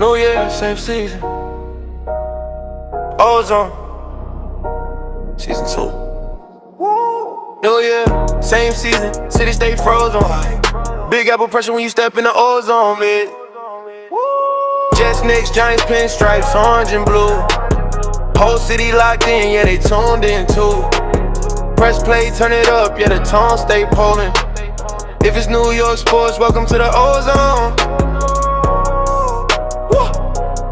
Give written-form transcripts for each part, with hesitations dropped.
New Year, same season. Ozone, season 2. New Year, same season. City stay frozen. Big apple pressure when you step in the ozone, man. Jets, Knicks, Giants, pinstripes, orange and blue. Whole city locked in, yeah, they tuned in too. Press play, turn it up, yeah, the tone stay polling. If it's New York sports, welcome to the ozone.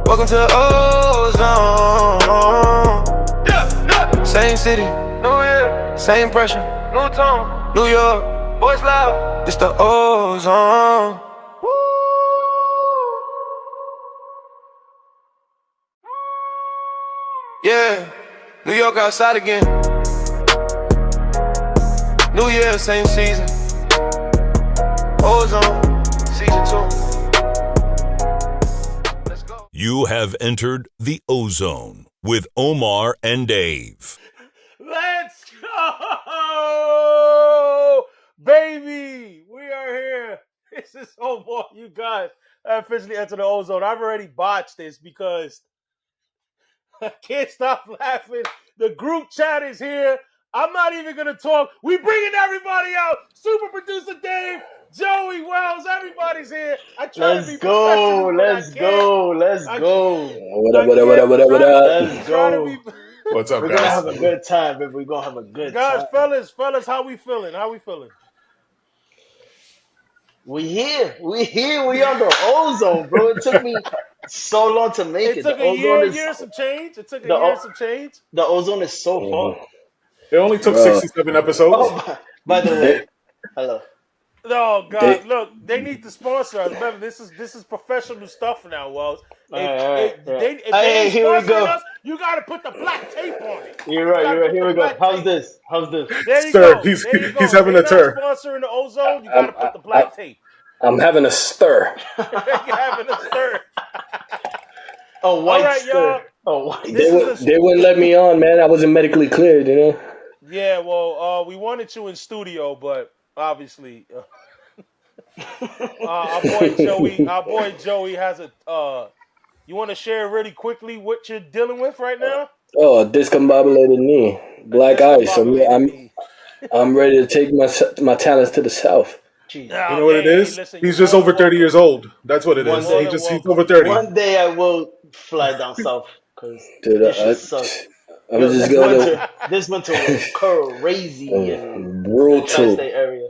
Welcome to the ozone. Same city, New Year, same pressure, new tone. New York, boys loud, it's the ozone. Yeah, New York outside again. New Year, same season. Ozone, season 2. Let's go. You have entered the ozone with Omar and Dave. Let's go, baby. We are here. This is Omar. You guys have officially entered the ozone. I've already botched this because I can't stop laughing. The group chat is here. I'm not even going to talk. We bringing everybody out. Super producer Dave, Joey Wells, everybody's here. I try to be professional, Let's go. What up? Let's go. What's up, We're guys? gonna have a good time, baby. We're gonna have a good Guys, time. fellas, how we feeling? We here. We on the ozone, bro. It took me so long to make it. It took a year and some change. The ozone is so far. It only took 67 episodes. Oh, by the way, hello. No, God, look, they need to sponsor us. Remember, this is professional stuff now, Wells. If they sponsor us, you got to put the black tape on it. You're right. Here we go. How's this? There you Stir. go. He's If having a they're stir. not sponsoring the ozone, you got to put the black tape. I'm having a stir. You're having a stir. A white All right, stir. y'all. Oh, white. They wouldn't let me on, man. I wasn't medically cleared, you know. Yeah, well, we wanted you in studio, but obviously, our boy Joey has a. You want to share really quickly what you're dealing with right now? Oh, a discombobulated knee, black ice. I'm ready to take my talents to the south. You know what it is? Listen, he's just over 30 years old. That's what it is. He's over 30. One day I will fly down south because I was just going. This winter was crazy and brutal. Tri-state area.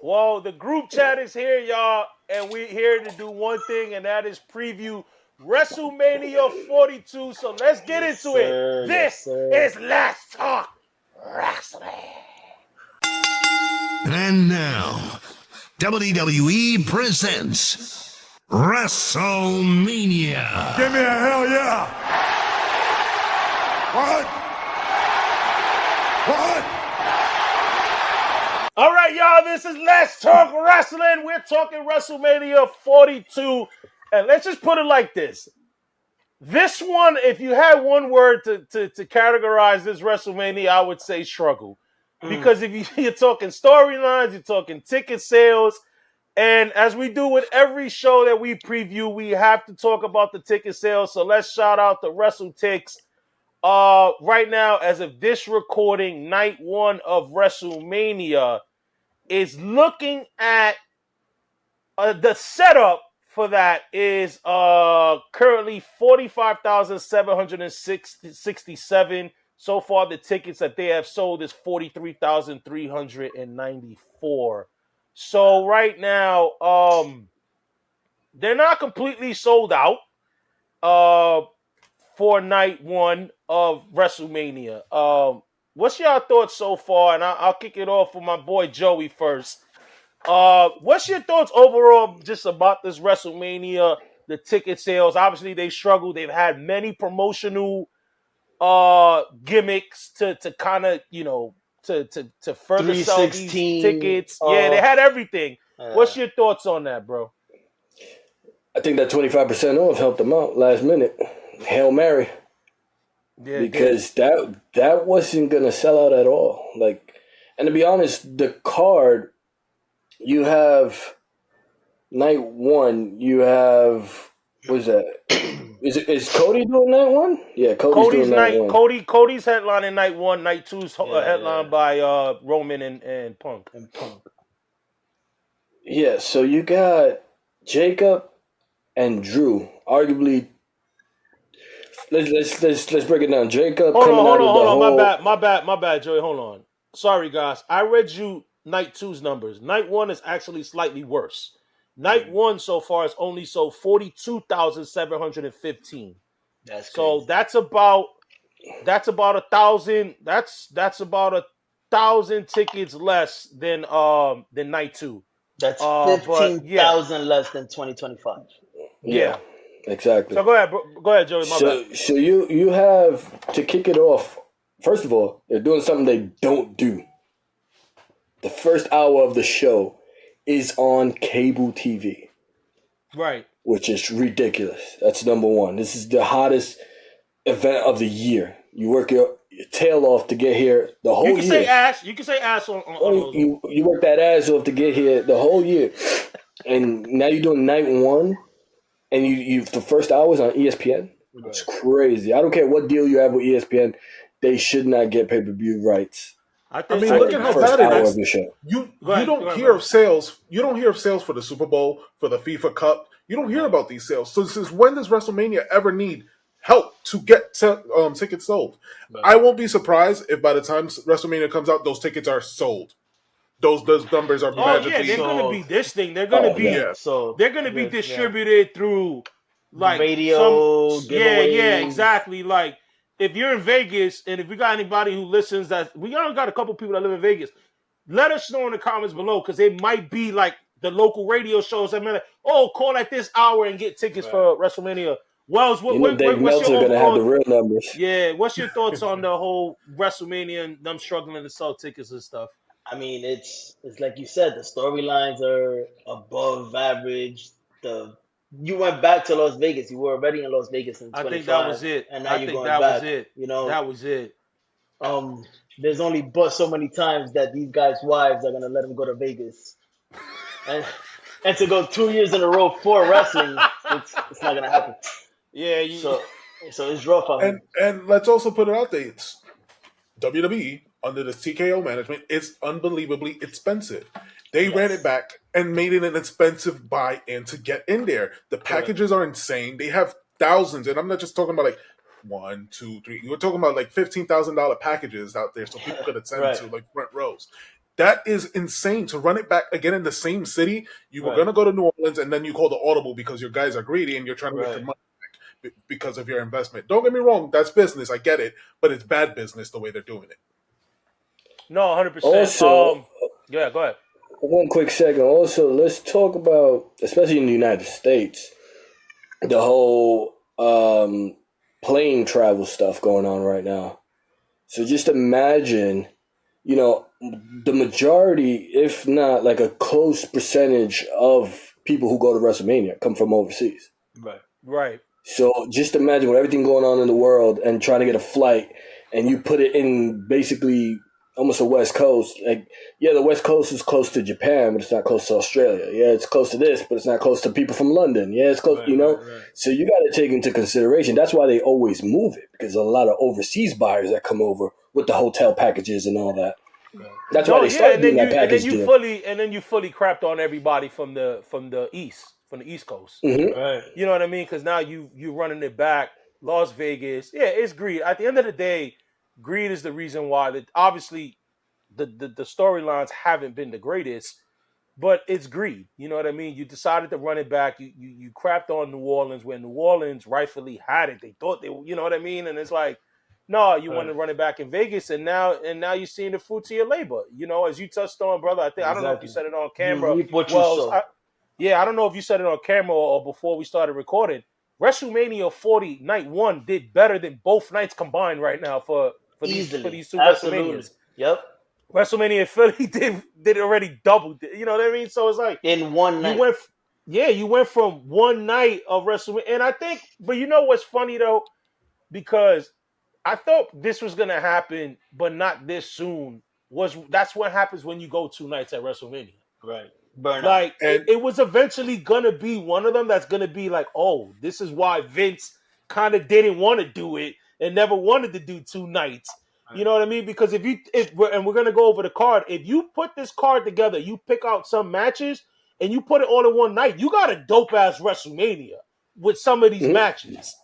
Well, the group chat is here, y'all, and we're here to do one thing, and that is preview WrestleMania 42. So let's get into it. This is Let's Talk Wrestling. And now, WWE presents WrestleMania. Give me a hell yeah! What? All right, y'all, this is Let's Talk Wrestling. We're talking WrestleMania 42. And let's just put it like this. This one, if you had one word to categorize this WrestleMania, I would say struggle. Because if you're talking storylines, you're talking ticket sales, and as we do with every show that we preview, we have to talk about the ticket sales. So let's shout out the WrestleTix. Right now, as of this recording, night one of WrestleMania is looking at the setup for that is currently 45,767. So far, the tickets that they have sold is 43,394. So right now, they're not completely sold out for night one of WrestleMania. What's your thoughts so far? And I'll kick it off with my boy Joey first. What's your thoughts overall just about this WrestleMania, the ticket sales? Obviously, they struggled. They've had many promotional gimmicks to kind of, to further sell these tickets. Yeah, they had everything. What's your thoughts on that, bro? I think that 25% off helped them out last minute. Hail Mary. Yeah, because that wasn't gonna sell out at all. And to be honest, the card, you have night one, you have What is that? Is Cody doing night one? Yeah, Cody's doing night one. Cody's headlining night one. Night two's headlined by Roman and Punk. Yeah, so you got Jacob and Drew. Arguably, let's break it down. Jacob hold on. My bad, Joey. Hold on. Sorry, guys. I read you night two's numbers. Night one is actually slightly worse. Night one so far is only sold 42,715. That's so crazy. that's about 1,000. That's about 1,000 tickets less than night two. That's 15,000 less than 2025. Yeah, exactly. So go ahead, Joey. My bad. So you have to kick it off. First of all, they're doing something they don't do. The first hour of the show is on cable TV. Right. Which is ridiculous. That's number one. This is the hottest event of the year. You work your tail off to get here the whole year. You can say ass on you work that ass off to get here the whole year. And now you're doing night one, and you the first hour is on ESPN. It's crazy. I don't care what deal you have with ESPN. They should not get pay-per-view rights. I mean, look at how bad it is. You don't hear of sales. You don't hear of sales for the Super Bowl, for the FIFA Cup. You don't hear about these sales. So since when does WrestleMania ever need help to get tickets sold? Right. I won't be surprised if by the time WrestleMania comes out, those tickets are sold. Those numbers are magically. Oh yeah, they're going to be this thing. They're going to be. Yeah. So they're going to be distributed through like radio. Yeah, exactly. Like. If you're in Vegas, and if we got anybody who listens, we got a couple people that live in Vegas, let us know in the comments below, because they might be like the local radio shows. I mean, like, call at this hour and get tickets for WrestleMania. Wells, what's Dave Meltzer going to have the real numbers. Yeah, what's your thoughts on the whole WrestleMania and them struggling to sell tickets and stuff? I mean, it's like you said, the storylines are above average. You went back to Las Vegas. You were already in Las Vegas in 25. I think that was it. And now you're going back. That was it. There's only but so many times that these guys' wives are gonna let them go to Vegas, and to go 2 years in a row for wrestling, it's not gonna happen. Yeah. So it's rough on him. And let's also put it out there. It's WWE under the TKO management. It's unbelievably expensive. They ran it back and made it an expensive buy-in to get in there. The packages are insane. They have thousands, and I'm not just talking about like 1, 2, 3. We're talking about like $15,000 packages out there, so people could attend to like front rows. That is insane to run it back again in the same city. You were gonna go to New Orleans, and then you call the audible because your guys are greedy and you're trying to make your money back because of your investment. Don't get me wrong, that's business. I get it, but it's bad business the way they're doing it. No, 100%. Also, go ahead. One quick second. Also, let's talk about, especially in the United States, the whole plane travel stuff going on right now. So just imagine, the majority, if not like a close percentage of people who go to WrestleMania come from overseas. Right. So just imagine with everything going on in the world and trying to get a flight, and you put it in basically almost the West Coast. Like, the West Coast is close to Japan, but it's not close to Australia. Yeah, it's close to this, but it's not close to people from London. Yeah, it's close, Right. So you got to take into consideration. That's why they always move it, because a lot of overseas buyers that come over with the hotel packages and all that. Right. That's why they started doing that package deal. And then you fully crapped on everybody from the East Coast. Mm-hmm. Right. You know what I mean? Because now you running it back. Las Vegas. Yeah, it's greed. At the end of the day, greed is the reason why. Obviously, the storylines haven't been the greatest, but it's greed. You know what I mean? You decided to run it back. You crapped on New Orleans when New Orleans rightfully had it. They thought they, you know what I mean? And it's like, no, you want to run it back in Vegas, and now you're seeing the fruits of your labor. As you touched on, brother. I don't know if you said it on camera. I don't know if you said it on camera or before we started recording. WrestleMania 40 night one did better than both nights combined right now for these two WrestleManias. Yep. WrestleMania Philly did already doubled it. You know what I mean? So it's like in one night. You went from one night of WrestleMania, and I think. But you know what's funny though, because I thought this was gonna happen, but not this soon. That's what happens when you go 2 nights at WrestleMania. Right. Burnout. Like And- it was eventually gonna be one of them that's gonna be like, oh, this is why Vince kind of didn't want to do it and never wanted to do 2 nights. You know what I mean? Because we're gonna go over the card. If you put this card together, you pick out some matches and you put it all in one night, you got a dope ass WrestleMania with some of these matches.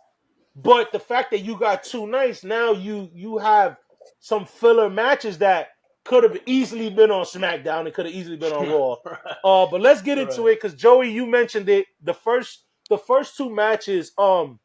But the fact that you got 2 nights, now you have some filler matches that could have easily been on SmackDown. It could have easily been on Raw. But let's get into it because Joey, you mentioned it. The first 2 matches of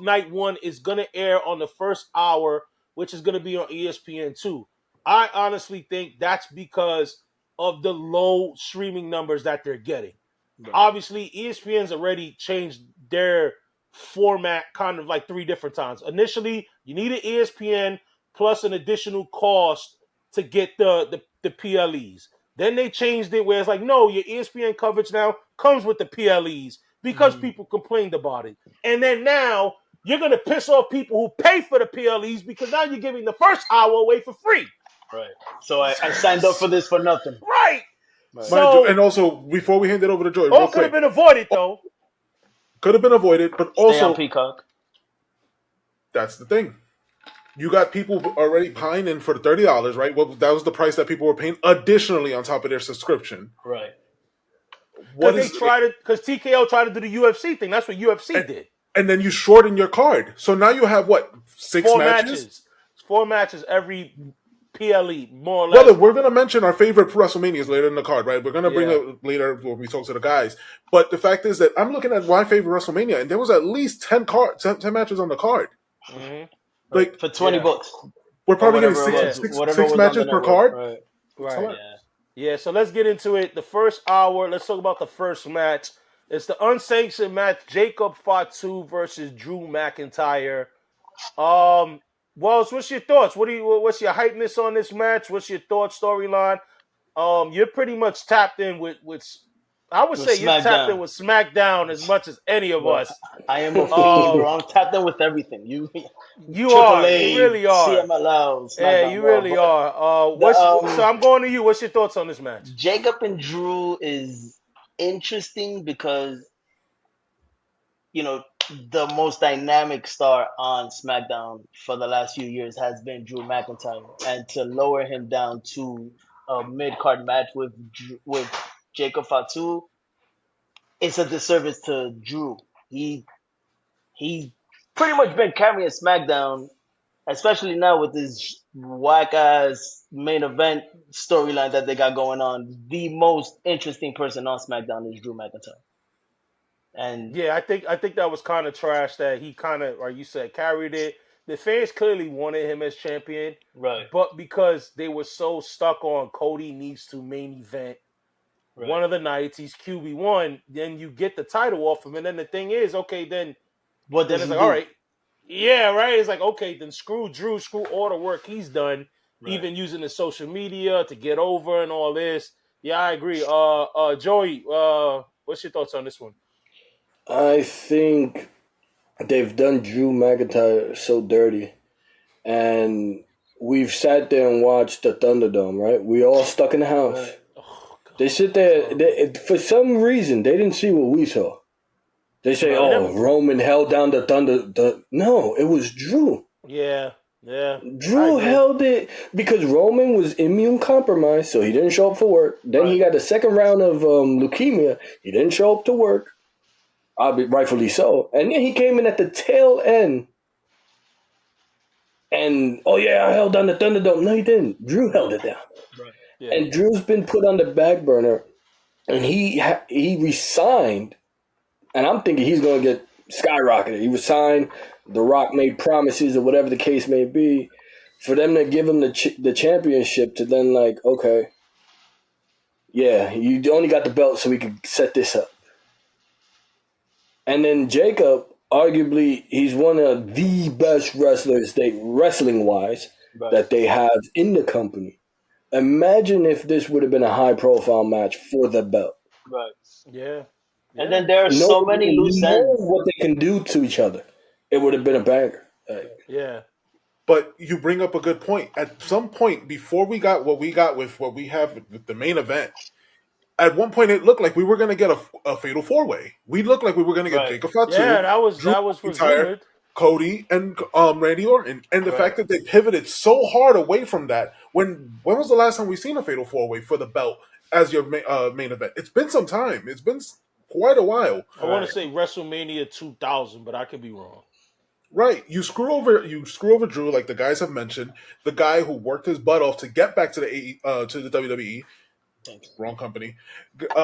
night 1 is gonna air on the first hour, which is gonna be on ESPN2. I honestly think that's because of the low streaming numbers that they're getting. Right. Obviously, ESPN's already changed their format kind of like 3 different times. Initially, you needed ESPN plus an additional cost to get the PLEs. Then they changed it where it's like, no, your ESPN coverage now comes with the PLEs because people complained about it. And then now you're going to piss off people who pay for the PLEs because now you're giving the first hour away for free. Right. So I signed up for this for nothing. Right. So, and also, before we hand it over to Joey, all could have been avoided, though. Could have been avoided, but Stay also, on Peacock. That's the thing. You got people already pining for the $30, right? Well, that was the price that people were paying additionally on top of their subscription. Right. Because TKO tried to do the UFC thing. That's what UFC did. And then you shorten your card. So now you have, what, 6 matches? 4 matches every PLE, more or less. Brother, we're going to mention our favorite WrestleManias later in the card, right? We're going to bring it later when we talk to the guys. But the fact is that I'm looking at my favorite WrestleMania, and there was at least 10 matches on the card. Mm-hmm. Like for $20. We're probably getting six matches per card. Right. Yeah, so let's get into it. The first hour, let's talk about the first match. It's the unsanctioned match, Jacob Fatu versus Drew McIntyre. Wells, what's your thoughts? What's your hypeness on this match? What's your thoughts, storyline? You're pretty much tapped in with I would say you're tapped in with SmackDown as much as any of us. I am a fiend, bro. I'm tapped in with everything. You are. You really are. CMLL, yeah, you really are. So I'm going to you. What's your thoughts on this match? Jacob and Drew is interesting because, the most dynamic star on SmackDown for the last few years has been Drew McIntyre. And to lower him down to a mid-card match with Jacob Fatu, it's a disservice to Drew. He pretty much been carrying SmackDown, especially now with this whack-ass main event storyline that they got going on. The most interesting person on SmackDown is Drew McIntyre. And yeah, I think that was kind of trash that he kind of, like you said, carried it. The fans clearly wanted him as champion, right? But because they were so stuck on Cody needs to main event one of the nights, he's QB1, then you get the title off him, and then the thing is, okay, then what does it's he like, do? all right, yeah, right. It's like, okay, then screw Drew, screw all the work he's done, even using the social media to get over and all this. Yeah, I agree. Joey, what's your thoughts on this one? I think they've done Drew McIntyre so dirty, and we've sat there and watched the Thunderdome, right? We all stuck in the house. Right. They sit there, for some reason, they didn't see what we saw. They say, Roman held down the Thunder. No, it was Drew. Yeah. Drew held it because Roman was immune compromised, so he didn't show up for work. Then he got the second round of leukemia. He didn't show up to work. Rightfully so. And then he came in at the tail end. And, I held down the Thunderdome. No, he didn't. Drew held it down. Right. Yeah. And Drew's been put on the back burner. And he resigned. And I'm thinking he's going to get skyrocketed. He resigned. The Rock made promises or whatever the case may be. For them to give him the championship to then okay. Yeah, you only got the belt so we could set this up. And then Jacob, arguably, he's one of the best wrestlers, wrestling-wise, that they have in the company. Imagine if this would have been a high-profile match for the belt. Right. Yeah. And then there are so many loose ends. What they can do to each other. It would have been a banger. Yeah. But you bring up a good point. At some point, before we got what we got with what we have with the main event, at one point it looked like we were going to get a fatal 4-way. We looked like we were going to get Right. Jacob Fatu, Yeah, Drew that was McIntyre, rumored. Cody, and Randy Orton. And the Right. fact that they pivoted so hard away from that. When was the last time we seen a fatal 4-way for the belt as your main event? It's been some time. It's been quite a while. I want to say WrestleMania 2000, but I could be wrong. Right, you screw over Drew, like the guys have mentioned, the guy who worked his butt off to get back to the WWE. Wrong company. Get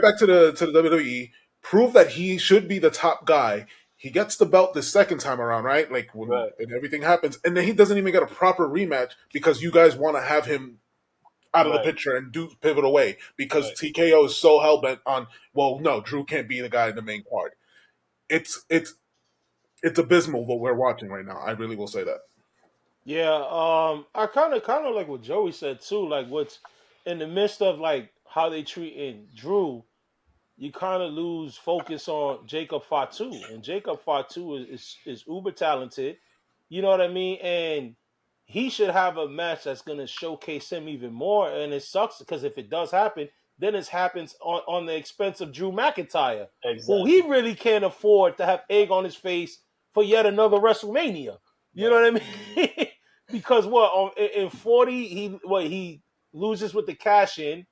back to the WWE. Prove that he should be the top guy. He gets the belt the second time around, right? Like and everything happens, and then he doesn't even get a proper rematch because you guys want to have him out of the picture and pivot away because TKO is so hell bent on. Well, no, Drew can't be the guy in the main card. It's abysmal what we're watching right now. I really will say that. Yeah, I kind of like what Joey said too. Like what's in the midst of like how they treating Drew, you kind of lose focus on Jacob Fatu, and Jacob Fatu is uber talented. You know what I mean? And he should have a match that's gonna showcase him even more. And it sucks because if it does happen, then it happens on the expense of Drew McIntyre, who he really can't afford to have egg on his face for yet another WrestleMania. You know what I mean? Because in 40 he loses with the cash in.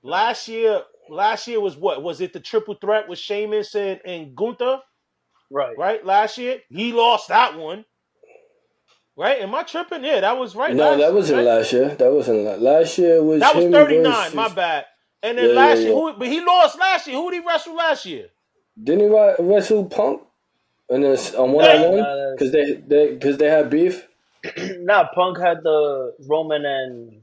Last year was what? Was it the triple threat with Sheamus and Gunther? Right? Last year he lost that one. Right? Am I tripping? Yeah, that was right. No, that wasn't last year. That wasn't last year. Was that was him 39? versus... My bad. And then last year, but he lost last year. Who did he wrestle last year? Didn't he wrestle Punk? And then on 1-on-1 because they had beef. Nah, Punk had the Roman and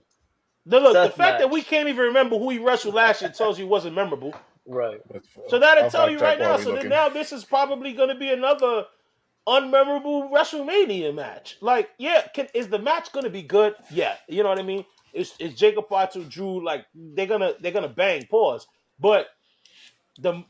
the fact match. that we can't even remember who he wrestled last year tells you he wasn't memorable. Right. So that'll tell you right now. So then now this is probably going to be another unmemorable WrestleMania match. Like, yeah, is the match going to be good? Yeah, you know what I mean. Is Jacob Fatu, Drew, like they're gonna bang, pause. But they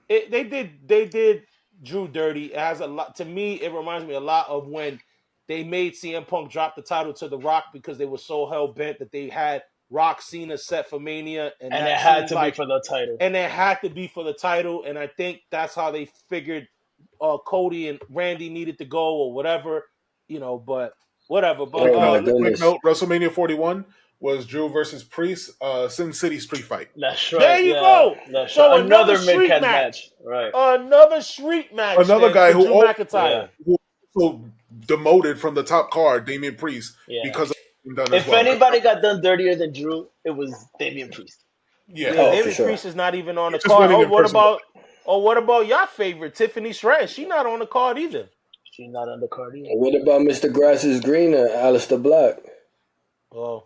did Drew dirty. It has a lot to me. It reminds me a lot of when they made CM Punk drop the title to The Rock because they were so hell bent that they had Rock Cena set for Mania, and it had to be for the title. And it had to be for the title, and I think that's how they figured Cody and Randy needed to go or whatever, you know. But whatever. But quick note: WrestleMania 41 was Drew versus Priest, Sin City street fight. That's right. There you go. So another street match. Right. Another street match. Another guy who McIntyre. Who also demoted from the top card, Damian Priest, because of if anybody got done dirtier than Drew, it was Damian Priest. Yeah, Damian Priest is not even on the card. What about your favorite Tiffany Stratton? She's not on the card either. She's not on the card either. What about Mr. Grass is Green and Aleister Black? Oh.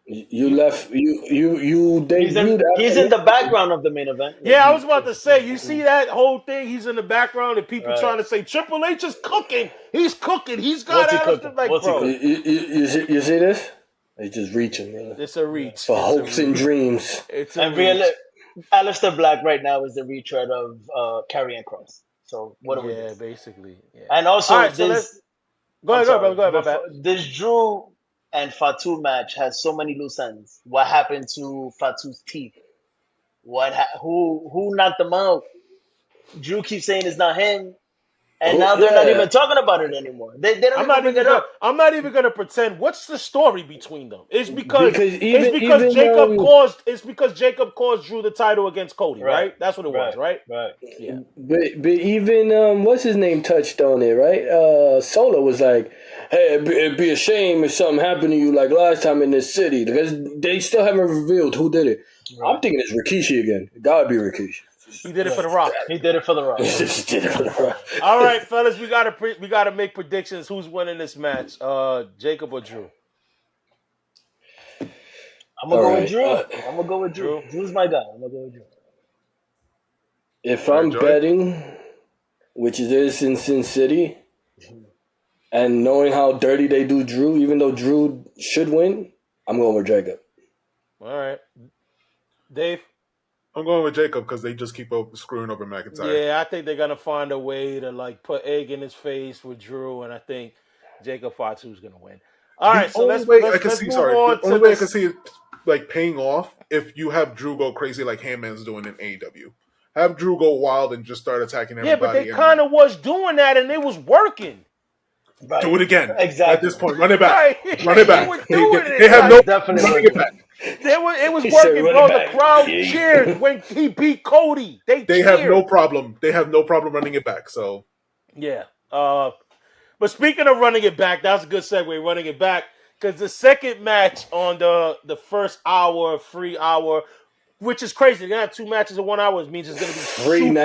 You left. You debuted. He's in the background of the main event. Yeah, I was about to say. You see that whole thing? He's in the background, and people trying to say Triple H is cooking. He's cooking. He's got Aleister, like, bro. You see this? He's just reaching, man. It's a reach for hopes and dreams. It's a reach. Aleister Black right now is the retread of Karrion Kross. So what are we? Yeah, basically. Yeah. And also, right, this. Go ahead, my bad. This Drew and Fatu match has so many loose ends. What happened to Fatu's teeth? Who knocked them out? Drew keeps saying it's not him, and now they're not even talking about it anymore. They don't even bring it up. I'm not even gonna pretend. What's the story between them? It's because Jacob caused Drew the title against Cody, right? That's what it was, right? Right. Yeah. But even what's his name touched on it, right? Solo was like, "Hey, it'd be a shame if something happened to you like last time in this city," because they still haven't revealed who did it. Right. I'm thinking it's Rikishi again. It gotta be Rikishi. He did it for The Rock. He did it for The Rock. All right, fellas, we gotta make predictions. Who's winning this match? Jacob or Drew? I'm gonna go with Drew. I'm gonna go with Drew. Drew's my guy. I'm gonna go with Drew. If I'm betting, which it is in Sin City, and knowing how dirty they do Drew, even though Drew should win, I'm going with Jacob. All right. Dave? I'm going with Jacob because they just keep screwing over McIntyre. Yeah, I think they're going to find a way to like put egg in his face with Drew, and I think Jacob Fatu's going to win. All right, so let's move on to the only way I can see like paying off if you have Drew go crazy like Heyman's doing in AEW. Have Drew go wild and just start attacking Yeah, but everybody. they kind of was doing that, and it was working. Right. Do it again. Exactly. At this point, run it back. Right. Run it They back. were doing it. They have Like, no definitely running working. it back. It was He said, working, "Run bro. it The back." crowd Yeah. cheered when he beat Cody. They They cheered. have no problem. They have no problem running it back. So Yeah. But speaking of running it back, that's a good segue, running it back. Because the second match on the first hour, free hour, which is crazy. They have 2 matches in 1 hour. It means it's going to be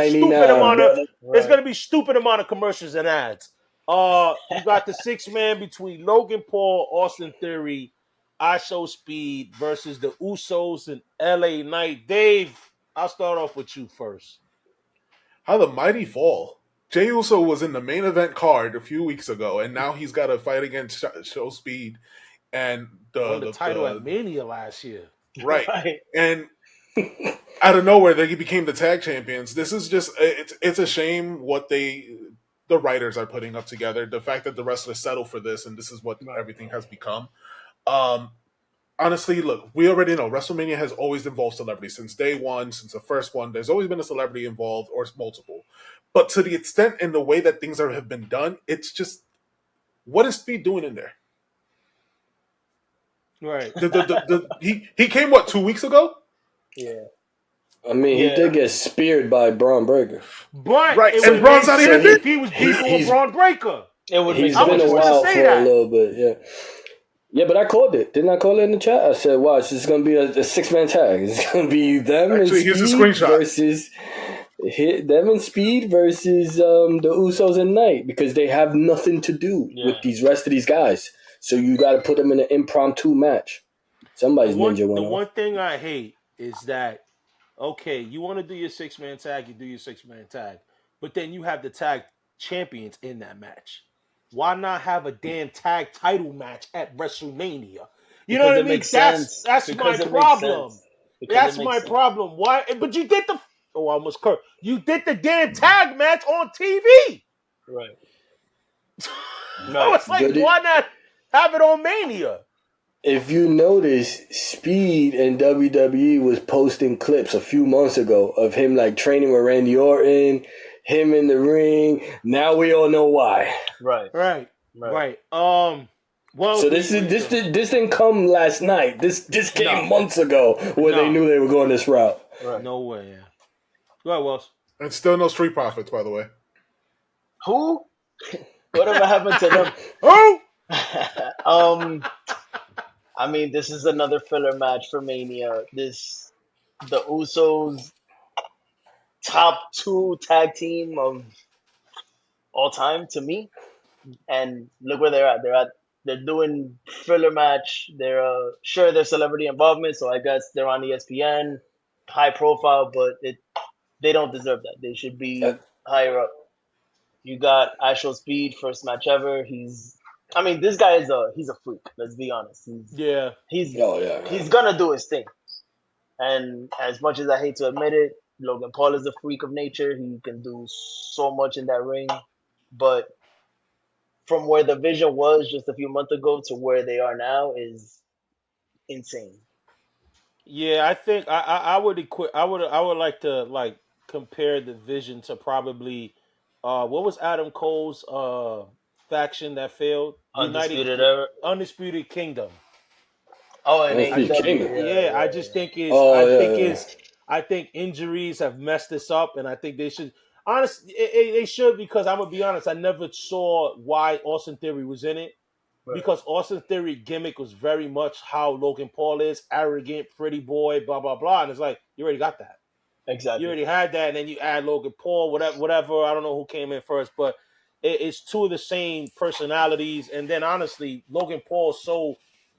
stupid amount of. brother. It's going to be stupid amount of commercials and ads. You got the 6-man between Logan Paul, Austin Theory, IShowSpeed versus the Usos and LA Knight. Dave, I'll start off with you first. how the mighty fall. Jey Uso was in the main event card a few weeks ago, and now he's got to fight against Show Speed and Won the title at Mania last year. right. Right. And out of nowhere, they became the tag champions. This is just it's a shame what the writers are putting up together. The fact that the wrestlers settle for this, and this is what everything has become. Honestly, look, we already know WrestleMania has always involved celebrities since day one, since the first one. There's always been a celebrity involved or multiple. But to the extent and the way that things have been done, it's just, what is Speed doing in there? Right. He came, what, 2 weeks ago? Yeah. I mean, he did get speared by Braun Breaker. But right, it and would Braun's make not sense even if he was beefing with Braun Breaker. It would He's make been sense. a just while say for that. a little bit, yeah. Yeah, but I called it. Didn't I call it in the chat? I said, watch, this is going to be a 6-man tag. It's going to be them Actually, and here's a Speed screenshot. versus them and Speed versus the Usos and Knight, because they have nothing to do with these rest of these guys. So you got to put them in an impromptu match. Somebody's ninja went The off. one thing I hate is that, okay, you want to do your 6-man tag, you do your 6-man tag. But then you have the tag champions in that match. Why not have a damn tag title match at WrestleMania? You know what I mean? That's my problem. That's my problem. Why? But you did I almost cursed. You did the damn tag match on TV. Right. So it's like, why not have it on Mania? If you notice, Speed and WWE was posting clips a few months ago of him like training with Randy Orton, him in the ring. Now we all know why. Right. Well, so this didn't come last night. This came months ago where they knew they were going this route. Right. No way. Yeah. Go ahead, Wells. And still no Street Profits, by the way. Who? Whatever happened to them? Who? I mean, this is another filler match for Mania. The Usos, top 2 tag team of all time to me, and look where they're at. They're doing filler match. They're sure there's celebrity involvement, so I guess they're on ESPN, high profile, but they don't deserve that. They should be higher up. You got IShowSpeed, first match ever. This guy he's a freak. Let's be honest. He's gonna do his thing. And as much as I hate to admit it, Logan Paul is a freak of nature. He can do so much in that ring. But from where the vision was just a few months ago to where they are now is insane. Yeah, I think I would like to compare the vision to probably what was Adam Cole's faction that failed? Undisputed Kingdom. Oh, and Kingdom. Yeah, I just think I think injuries have messed this up, and I think they should. Honestly, they should, because I'm gonna be honest. I never saw why Austin Theory was in it, because Austin Theory gimmick was very much how Logan Paul is: arrogant, pretty boy, blah blah blah. And it's like, you already got that. Exactly. You already had that, and then you add Logan Paul, whatever. I don't know who came in first, but it's 2 of the same personalities. And then honestly, Logan Paul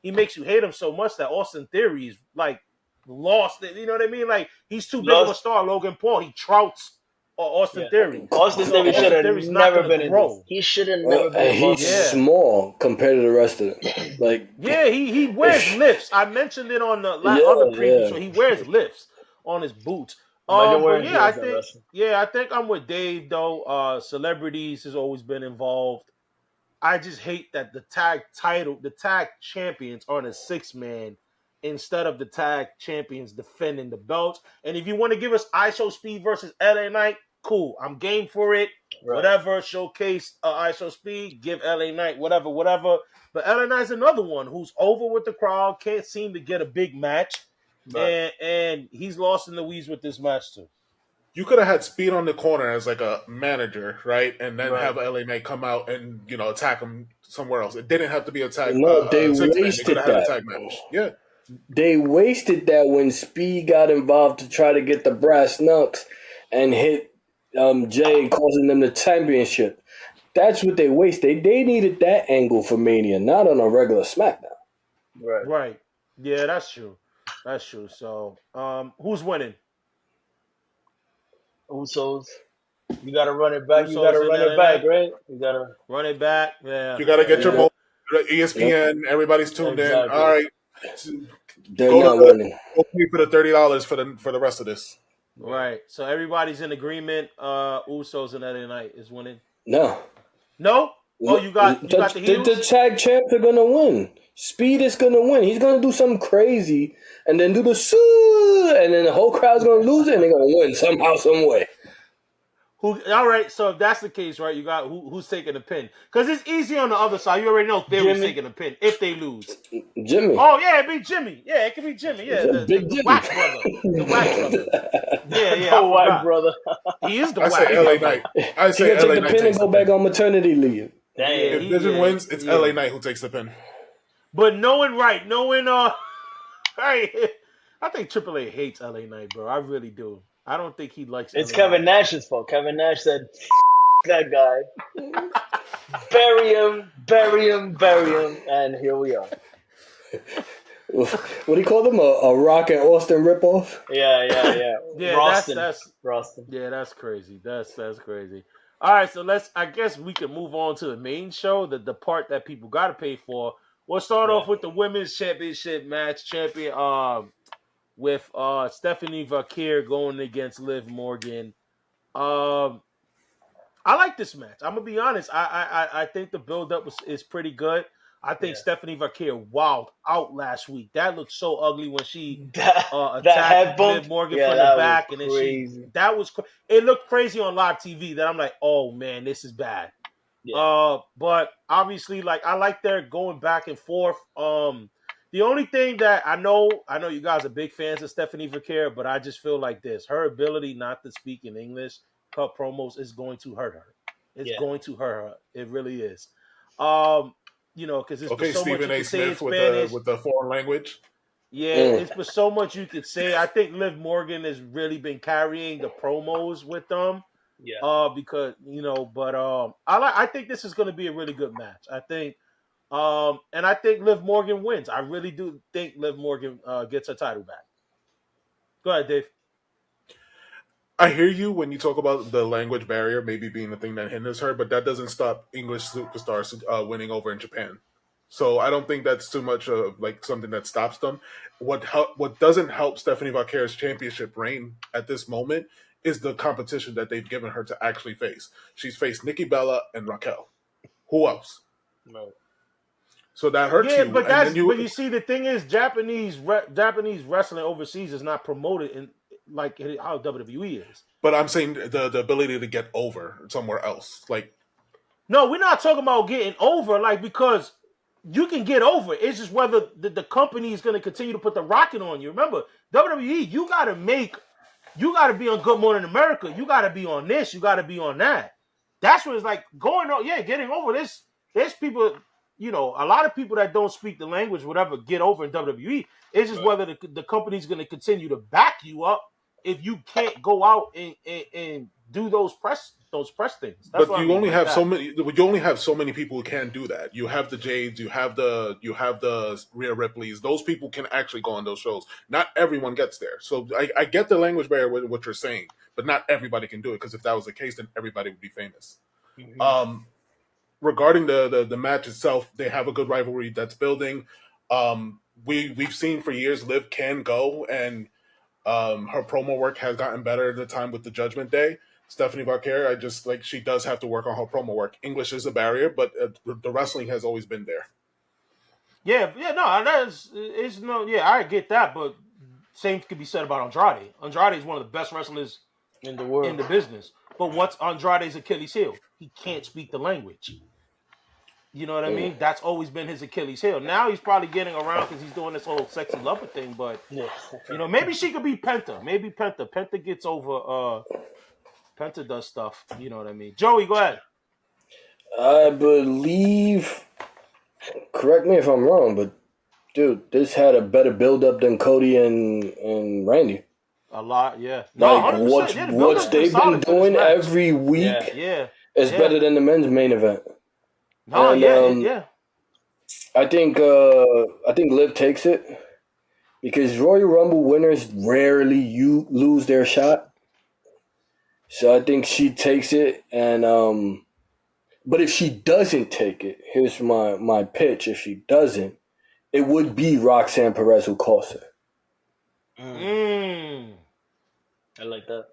he makes you hate him so much that Austin Theory is like lost. You know what I mean? Like, he's too big of a star. Logan Paul, he trouts Austin Theory. Austin Theory should have never been in this. He should have never been involved. He's small compared to the rest of them. He wears lifts. I mentioned it on the other preview show. He wears lifts on his boots. I think I'm with Dave though. Celebrities has always been involved. I just hate that the tag champions are in a 6-man instead of the tag champions defending the belts. And if you want to give us IShowSpeed versus LA Knight, cool. I'm game for it. Right. Whatever, showcase IShowSpeed, give LA Knight, whatever. But LA Knight's another one who's over with the crowd, can't seem to get a big match. Right. And he's lost in the weeds with this match too. You could have had Speed on the corner as like a manager, right? And then Right. have LA Knight come out and, you know, attack him somewhere else. It didn't have to be a tag. No, they six-man. wasted could have had a that. tag match. Yeah. They wasted that when Speed got involved to try to get the brass knucks and hit Jay, causing them the championship. That's what they wasted. They needed that angle for Mania, not on a regular SmackDown. Right. Yeah, that's true. So, who's winning? Usos. You gotta run it back. Usos You gotta in run LA it back, Knight. right? You gotta Run it back. Yeah. You got to get your Yeah. vote. ESPN, everybody's tuned Exactly. in. All right. They're Go not to the- winning. Go pay for the $30 for the rest of this. Right. So everybody's in agreement. Usos and LA Knight is winning. No. No? Oh, you got the heels? The tag champs are gonna win. Speed is gonna win. He's gonna do something crazy and then do the soo, and then the whole crowd's gonna lose it and they're gonna win somehow, some way. All right, so if that's the case, right, you got who's taking the pin? Because it's easy on the other side. You already know Theory's Jimmy. taking the pin if they lose. Jimmy. Oh, yeah, it'd be Jimmy. Yeah, it could be Jimmy. Yeah, the Jimmy. Whack brother. The Whack brother. Yeah, the I white forgot. brother. He is the I Whack say LA brother. Knight. I He's say gonna LA take the Knight pin and takes go the back pin. on maternity leave. Damn. If Vision wins, it's yeah. LA Knight who takes the pin. But knowing, right, I think Triple H hates LA Knight, bro. I really do. I don't think he likes It's LA Kevin Knight. Nash's fault. Kevin Nash said, that guy. bury him, and here we are. What do you call them? A Rock and Austin ripoff? Yeah. Yeah, Roston. that's Roston. yeah, that's crazy. That's crazy. All right, so I guess we can move on to the main show, the part that people got to pay for. We'll start off with the women's championship match, with Stephanie Vaquer going against Liv Morgan. I like this match. I'm gonna be honest. I think the build-up is pretty good. I think Stephanie Vaquer wowed out last week. That looked so ugly when she attacked Liv Morgan from the back, and then it looked crazy on live TV. That I'm like, oh man, this is bad. Yeah. But obviously, like I like their going back and forth. The only thing that I know you guys are big fans of Stephanie Vaquer, but I just feel like this: her ability not to speak in English, cut promos, is going to hurt her. It's going to hurt her. It really is. Because there's so Stephen much you A. can say in Smith Spanish. with the foreign language. Yeah, it's for so much you could say. I think Liv Morgan has really been carrying the promos with them. Yeah. Because I think this is going to be a really good match. I think, and I think Liv Morgan wins. I really do think Liv Morgan gets her title back. Go ahead, Dave. I hear you when you talk about the language barrier maybe being the thing that hinders her, but that doesn't stop English superstars winning over in Japan. So I don't think that's too much of like something that stops them. What doesn't help Stephanie Vaquer's championship reign at this moment is the competition that they've given her to actually face. She's faced Nikki Bella and Raquel. Who else? No. So that hurts you. But you see, the thing is, Japanese wrestling overseas is not promoted in like how WWE is. But I'm saying the ability to get over somewhere else. Like, no, we're not talking about getting over, like, because you can get over. It's just whether the company is going to continue to put the rocket on you. Remember, WWE, you got to be on Good Morning America. You got to be on this. You got to be on that. That's what it's like going on. Yeah, getting over this. There's people, a lot of people that don't speak the language, whatever, get over in WWE. It's just whether the company's going to continue to back you up if you can't go out and do those press things. That's but you only have so many people who can do that. You have the Jades, you have the Rhea Ripleys. Those people can actually go on those shows. Not everyone gets there. So I get the language barrier with what you're saying, but not everybody can do it, because if that was the case, then everybody would be famous. Mm-hmm. Regarding the match itself, they have a good rivalry that's building. We've seen for years Liv can go, and her promo work has gotten better at the time with the Judgment Day. Stephanie Vaquer, she does have to work on her promo work. English is a barrier, but the wrestling has always been there. Yeah, no, it's no, yeah, I get that, but same could be said about Andrade. Andrade is one of the best wrestlers in the in world. the business. But what's Andrade's Achilles heel? He can't speak the language. You know what I mean? That's always been his Achilles heel. Now he's probably getting around because he's doing this whole sexy lover thing. But Yeah. maybe she could be Penta. Maybe Penta. Penta gets over. Penta does stuff. You know what I mean? Joey, go ahead. I believe. Correct me if I'm wrong, but dude, this had a better build up than Cody and Randy. A lot, yeah. No, Like 100%. what's Yeah, the what's build-up's been they've been solid for this doing match. every week Yeah. is better than the men's main event. No, And, yeah. I think Liv takes it because Royal Rumble winners rarely lose their shot. So I think she takes it, and but if she doesn't take it, here's my pitch. If she doesn't, it would be Roxanne Perez who costs her. I like that.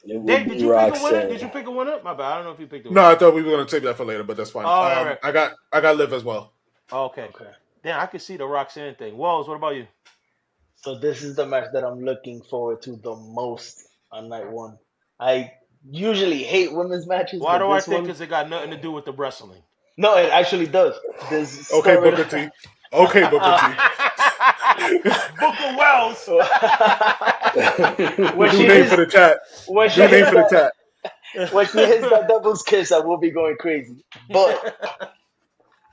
It would Dave, be did you pick a winner? Roxanne. Did you pick a winner? My bad. I don't know if you picked a winner. No, I thought we were going to take that for later, but that's fine. Oh, right. I got Liv as well. Okay. Damn, I could see the Roxanne thing. Walls, what about you? So this is the match that I'm looking forward to the most on night one. I usually hate women's matches. Why but do I this think? one, Because it got nothing to do with the wrestling. no, it actually does. This Okay, story- Booker T. Okay, Booker T. Booker Wells. when New she name hits, for the chat. when she New name hits for the that, chat. when she hits that devil's kiss, I will be going crazy. But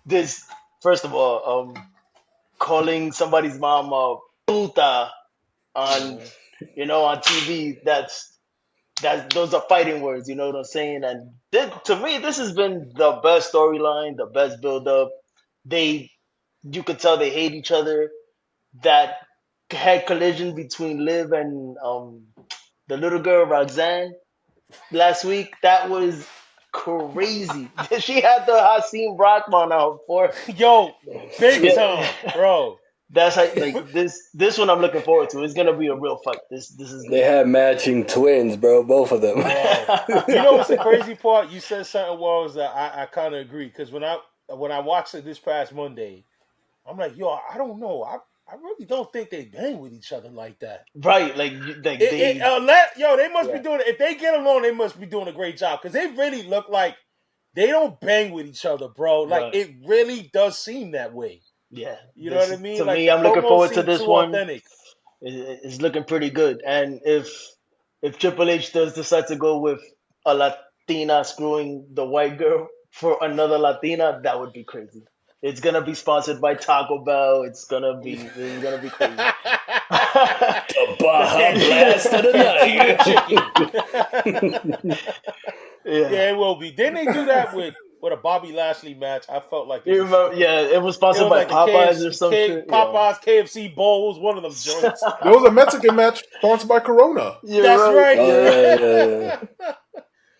this, first of all, calling somebody's mom a puta on on TV, that's those are fighting words, you know what I'm saying? And to me, this has been the best storyline, the best build up. You could tell they hate each other. That head collision between Liv and the little girl Roxanne last week, that was crazy. She had the Hasim Rahman on her forehead. Yo, big Yeah. time, bro. That's how, like this one I'm looking forward to. It's gonna be a real fight. This is They had matching twins, bro. Both of them. You know what's the crazy part? You said something, Walls, that I kind of agree. Because when I watched it this past Monday, I'm like, yo, I don't know. I really don't think they bang with each other like that. right. Like they They must be Yeah. doing it. If they get along, they must be doing a great job. Because they really look like they don't bang with each other, bro. Like, Right. it really does seem that way. yeah. You know what I mean? To Like, me, the I'm looking promos forward to seem this too one. authentic. It's looking pretty good. And if Triple H does decide to go with a Latina screwing the white girl for another Latina, that would be crazy. It's gonna be sponsored by Taco Bell. It's gonna be crazy. The Baja Blast of the night. Yeah, it will be. Didn't they do that with a Bobby Lashley match? I felt like You remember? Yeah, it was sponsored by like the Popeyes or something. Popeyes, KFC bowls, one of them joints. There was a Mexican match sponsored by Corona. That's right. Yeah.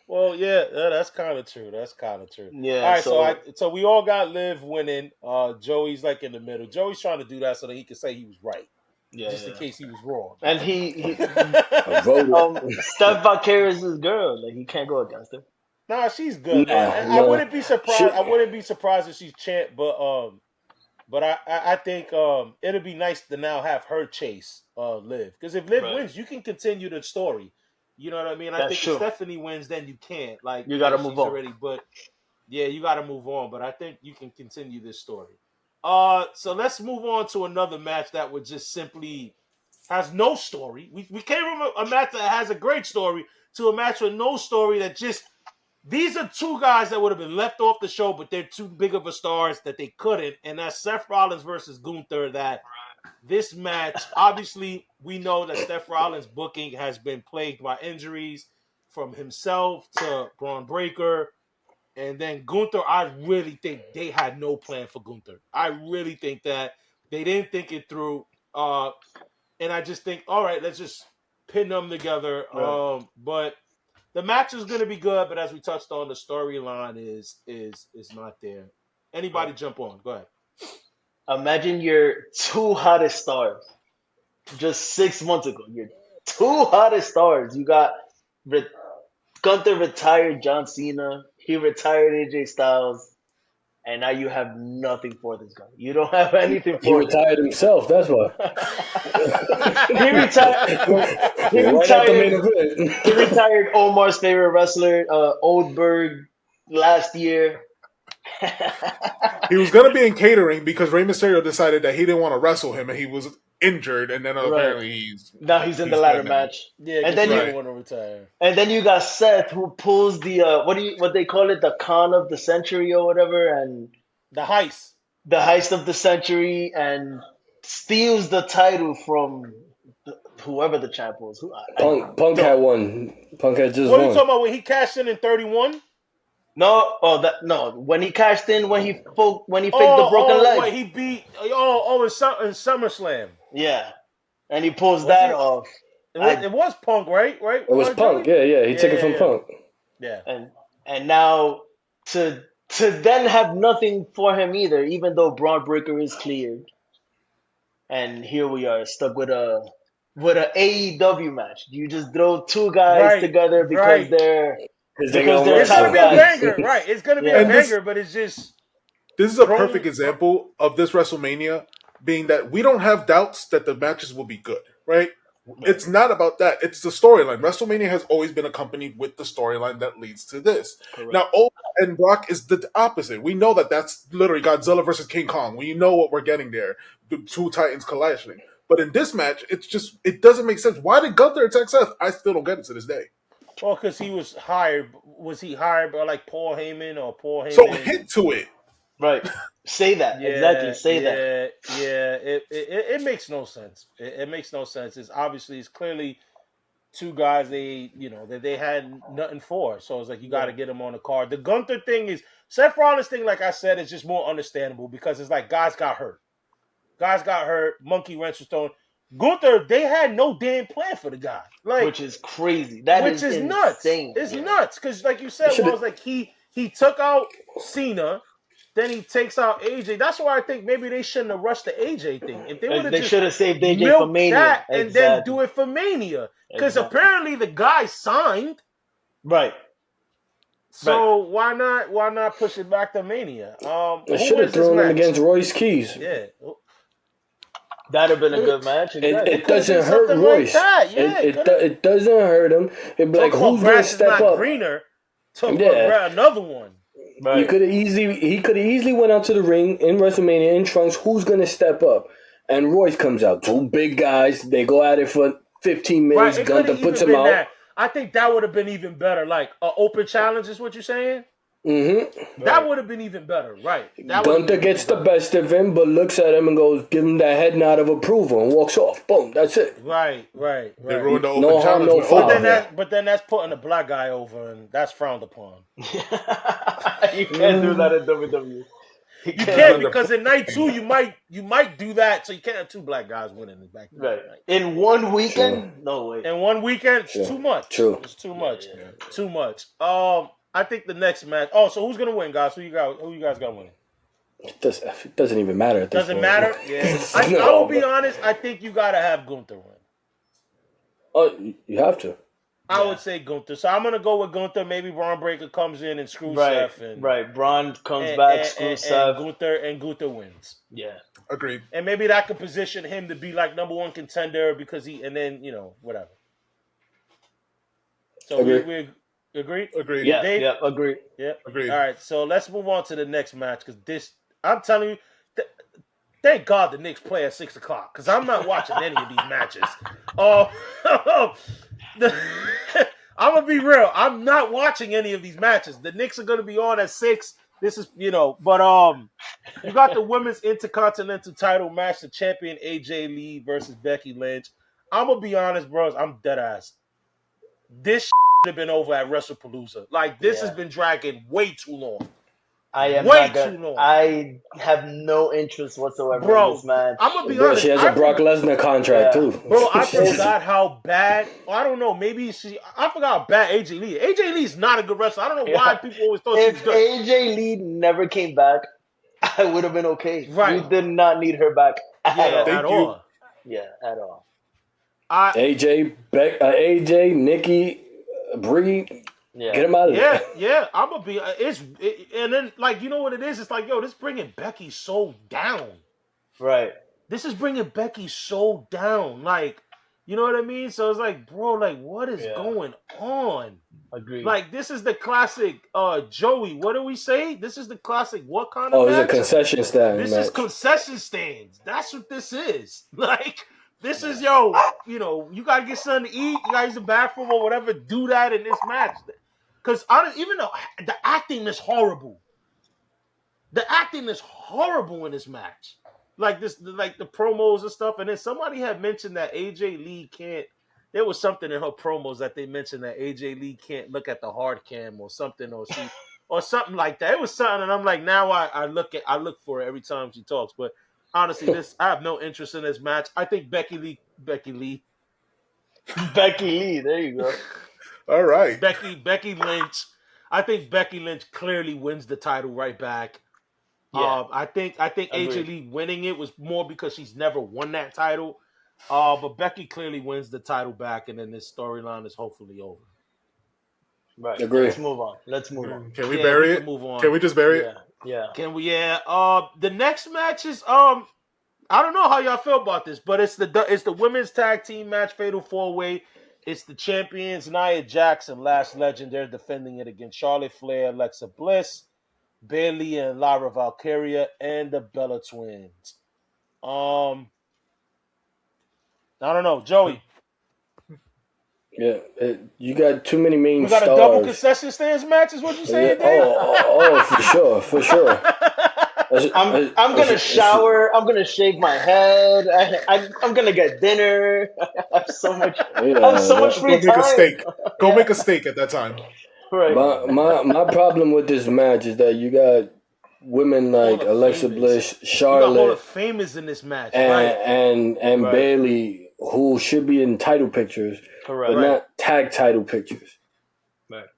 Well, yeah, that's kind of true. That's kind of true. Yeah. All right, so we all got Liv winning. Joey's like in the middle. Joey's trying to do that so that he can say he was right, just in case he was wrong. And he I voted. Steph Vaquer is his girl. Like he can't go against her. Nah, she's good. Nah, Man. no. I wouldn't be surprised. I wouldn't be surprised if she's champ, but I think it'll be nice to now have her chase Liv, because if Liv Right. wins, you can continue the story. You know what I mean? I That's think true. if Stephanie wins, then you can't. Like, You gotta she's move on. already, but yeah, you got to move on. But I think you can continue this story. So let's move on to another match that would just simply has no story. We came from a match that has a great story to a match with no story that just. These are two guys that would have been left off the show, but they're too big of a stars that they couldn't. And that's Seth Rollins versus Gunther. That this match, obviously, we know that Seth Rollins' booking has been plagued by injuries from himself to Braun Breaker. And then Gunther, I really think they had no plan for Gunther. I really think that they didn't think it through. And I just think, all right, let's just pin them together. Right. But the match is going to be good, but as we touched on, the storyline is not there. Anybody jump on? Go ahead. Imagine your two hottest stars just 6 months ago. Your two hottest stars. You got Gunther retired John Cena. He retired AJ Styles. and now you have nothing for this guy. You don't have anything He for him. retired himself. That's why. He retired. He Right at the main retired. event. He retired Omar's favorite wrestler, Oldberg, last year. He was going to be in catering because Rey Mysterio decided that he didn't want to wrestle him and he was injured, and then apparently now he's in the ladder good now. match. Yeah, and then you you don't want to retire. and then you got Seth who pulls the what they call it, the con of the century or whatever, and The heist. the heist of the century, and steals the title from whoever the champ was. Punk had won. Punk had just What are you won. talking about when he cashed in 31? No, when he cashed in, when he faked the broken leg. When he beat in SummerSlam. Yeah, and he pulls that off. It was Punk, right? It was Punk. Yeah. He took it from Punk. Yeah. And now to then have nothing for him either, even though Braun Breaker is cleared. And here we are stuck with a AEW match. You just throw two guys together because they're it's gonna be a banger, right? It's gonna be a banger, but it's just this is a perfect example of this WrestleMania being that we don't have doubts that the matches will be good, right? It's not about that. It's the storyline. WrestleMania has always been accompanied with the storyline that leads to this. Correct. Now, Owen and Brock is the opposite. We know that that's literally Godzilla versus King Kong. We know what we're getting there. The two titans colliding. But in this match, it doesn't make sense. Why did Gunther attack Seth? I still don't get it to this day. Well, because he was hired. Was he hired by like Paul Heyman or Paul Heyman? So hint to it. Right. Say that. Exactly. Say that. Yeah. It makes no sense. It makes no sense. It's clearly two guys that they had nothing for. So it's like you got to get them on the card. The Gunther thing is Seth Rollins thing, like I said, is just more understandable because it's like guys got hurt. Monkey wrench was thrown. Gunther, they had no damn plan for the guy. Like, which is crazy. Which is nuts. It's nuts because, like you said, it was like he took out Cena. Then he takes out AJ. That's why I think maybe they shouldn't have rushed the AJ thing. If they should have saved AJ for Mania that and then do it for Mania, because apparently the guy signed. Right. So why not push it back to Mania? They should have thrown him against Royce Keys. Yeah. That'd have been a good match. Exactly. It doesn't hurt Royce. Like it doesn't hurt him. It'd be like, who's gonna step up? Greener. Another one. Right. He could have easily went out to the ring in WrestleMania in trunks. Who's gonna step up? And Royce comes out. Two big guys. They go at it for 15 minutes. Gunther puts him out. I think that would have been even better. Like an open challenge is what you're saying? Mm-hmm. That would have been even better, right? Gunther gets the best of him, but looks at him and goes, give him that head nod of approval and walks off. Boom, that's it. Right. They ruined the open no challenge. Harm, no foul. But then that's putting a black guy over, and that's frowned upon. You can't do that in WWE. You can't because in night 2 you might do that, so you can't have two black guys winning the back. Right. In one weekend? No way. In one weekend, it's too much. True. It's too much. Yeah. Too much. I think the next match. So who's gonna win, guys? Who you guys got winning? It doesn't even matter at this point. Doesn't matter? Yeah. I will be honest, I think you gotta have Gunther win. Oh, you have to. I would say Gunther. So I'm gonna go with Gunther. Maybe Braun Breaker comes in and screws Seth. Braun comes back, screws Seth. Gunther wins. Yeah. Agreed. And maybe that could position him to be like number 1 contender because whatever. So we agree? Agreed. Yeah, Dave? yeah, agree. Yeah. Agreed. All right, so let's move on to the next match because I'm telling you, thank God the Knicks play at 6 o'clock because I'm not watching any of these matches. I'm gonna be real. I'm not watching any of these matches. The Knicks are gonna be on at 6. This is you got the women's intercontinental title match, the champion AJ Lee versus Becky Lynch. I'm gonna be honest, bros. I'm dead ass. This have been over at WrestlePalooza. Like this has been dragging way too long. Too long. I have no interest whatsoever in this match. I'm gonna be honest. She has a Brock Lesnar contract too. Bro, I forgot how bad. I don't know. Maybe I forgot how bad AJ Lee. AJ Lee's not a good wrestler. I don't know why people always thought she was good. If AJ Lee never came back, I would have been okay. Right. We did not need her back at all. Yeah, at all. AJ, Nikki, Brie. Yeah. Get him out of there. Yeah. I'm gonna be. And then like you know what it is? It's like yo, this bringing Becky so down. Right. This is bringing Becky so down. Like, you know what I mean? So it's like, bro, like what is going on? Agreed. Like this is the classic Joey. What do we say? This is the classic what kind of Oh, match? it's a concession stand. This match. is concession stands. That's what this is. Like, this is, yo, you know, you got to get something to eat. You got to use the bathroom or whatever. Do that in this match. Because even though the acting is horrible. The acting is horrible in this match. Like the promos and stuff. And then somebody had mentioned that AJ Lee can't. There was something in her promos that they mentioned that AJ Lee can't look at the hard cam or something or something like that. It was something, and I'm like, now I look for it every time she talks. But honestly, I have no interest in this match. I think Becky Lee. There you go. All right. Becky Lynch. I think Becky Lynch clearly wins the title right back. Yeah. I think AJ Lee winning it was more because she's never won that title. But Becky clearly wins the title back, and then this storyline is hopefully over. Right. Agree. Let's move on. Can we bury it? Move on. Can we just bury it? Yeah. Can we? Yeah. The next match is I don't know how y'all feel about this, but it's the women's tag team match, Fatal 4-Way. It's the champions Nia Jax and Last Legend. They're defending it against Charlotte Flair, Alexa Bliss, Bayley, and Lyra Valkyria, and the Bella Twins. I don't know, Joey. Yeah, you got too many main We got stars. a double concession stands match, is what you saying, Yeah. Dave? For sure. I'm gonna shower. I'm gonna shave my head. I'm gonna get dinner. I have so much. I have so much free Go make a time. steak. Go make a steak at that time. Right. My problem with this match is that you got women like Hall of Alexa Famers. Bliss, You got Hall of Charlotte, Famers in this match, and Right. Bayley, who should be in title pictures, Correct. but not tag title pictures.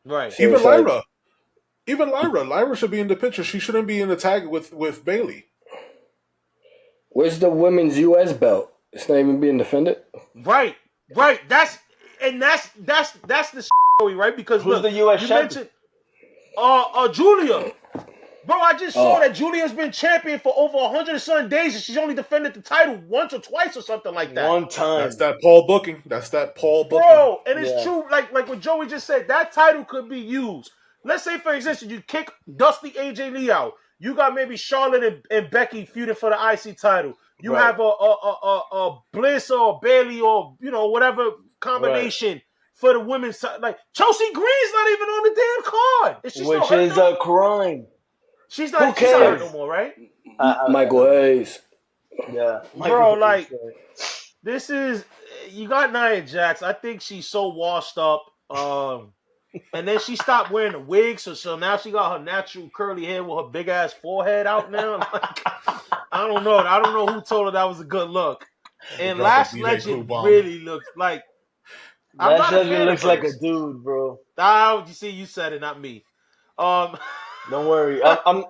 right. So Even it's like- Lyra. Even Lyra should be in the picture. She shouldn't be in the tag with Bayley. Where's the women's U.S. belt? It's not even being defended. Right. That's the story, right? Because Who's look, the US you champion? mentioned Julia. Bro, I just saw Oh. that Julia's been champion for over 100 and some days, and she's only defended the title once or twice or something like that. One time. That's that Paul booking. Bro, and it's Yeah. true, like what Joey just said, that title could be used. Let's say, for instance, you kick Dusty AJ Lee out. You got maybe Charlotte and Becky feuding for the IC title. You Right. have a Bliss or Bayley or, you know, whatever combination for the women's side. Like, Chelsea Green's not even on the damn card. Is she still Which hurt is though? a crime. She's who not hurt cares? no more, right? Michael Hayes. Yeah. Bro, like, this is, you got Nia Jax. I think she's so washed up. And then she stopped wearing the wig, so now she got her natural curly hair with her big ass forehead out now. Like, I don't know who told her that was a good look. And Drop a Last DJ Legend Clue bomb. really looks like. I'm That not a fan Legend of looks like a hers. dude, bro. Oh, you see, you said it, not me. Don't worry. I'm not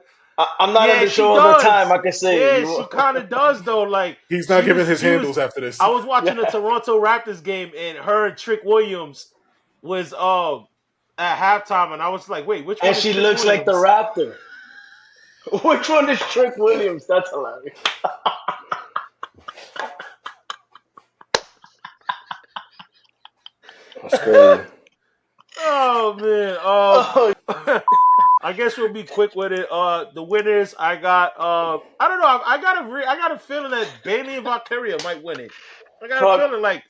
Yeah, on the she show all the does. time. I can say. Yeah, she kind of does though. Like He's not she giving was- his she was- handles after this. I was watching the Toronto Raptors game, and her and Trick Williams was at halftime, and I was like, wait, which one? And is she Trick looks like the Williams? Raptor. Which one is Trick Williams? That's hilarious. That's crazy. Oh man. Oh, I guess we'll be quick with it. The winners, I got. I don't know. I got a feeling that Bayley and Valkyria might win it. I got Fuck. a feeling like,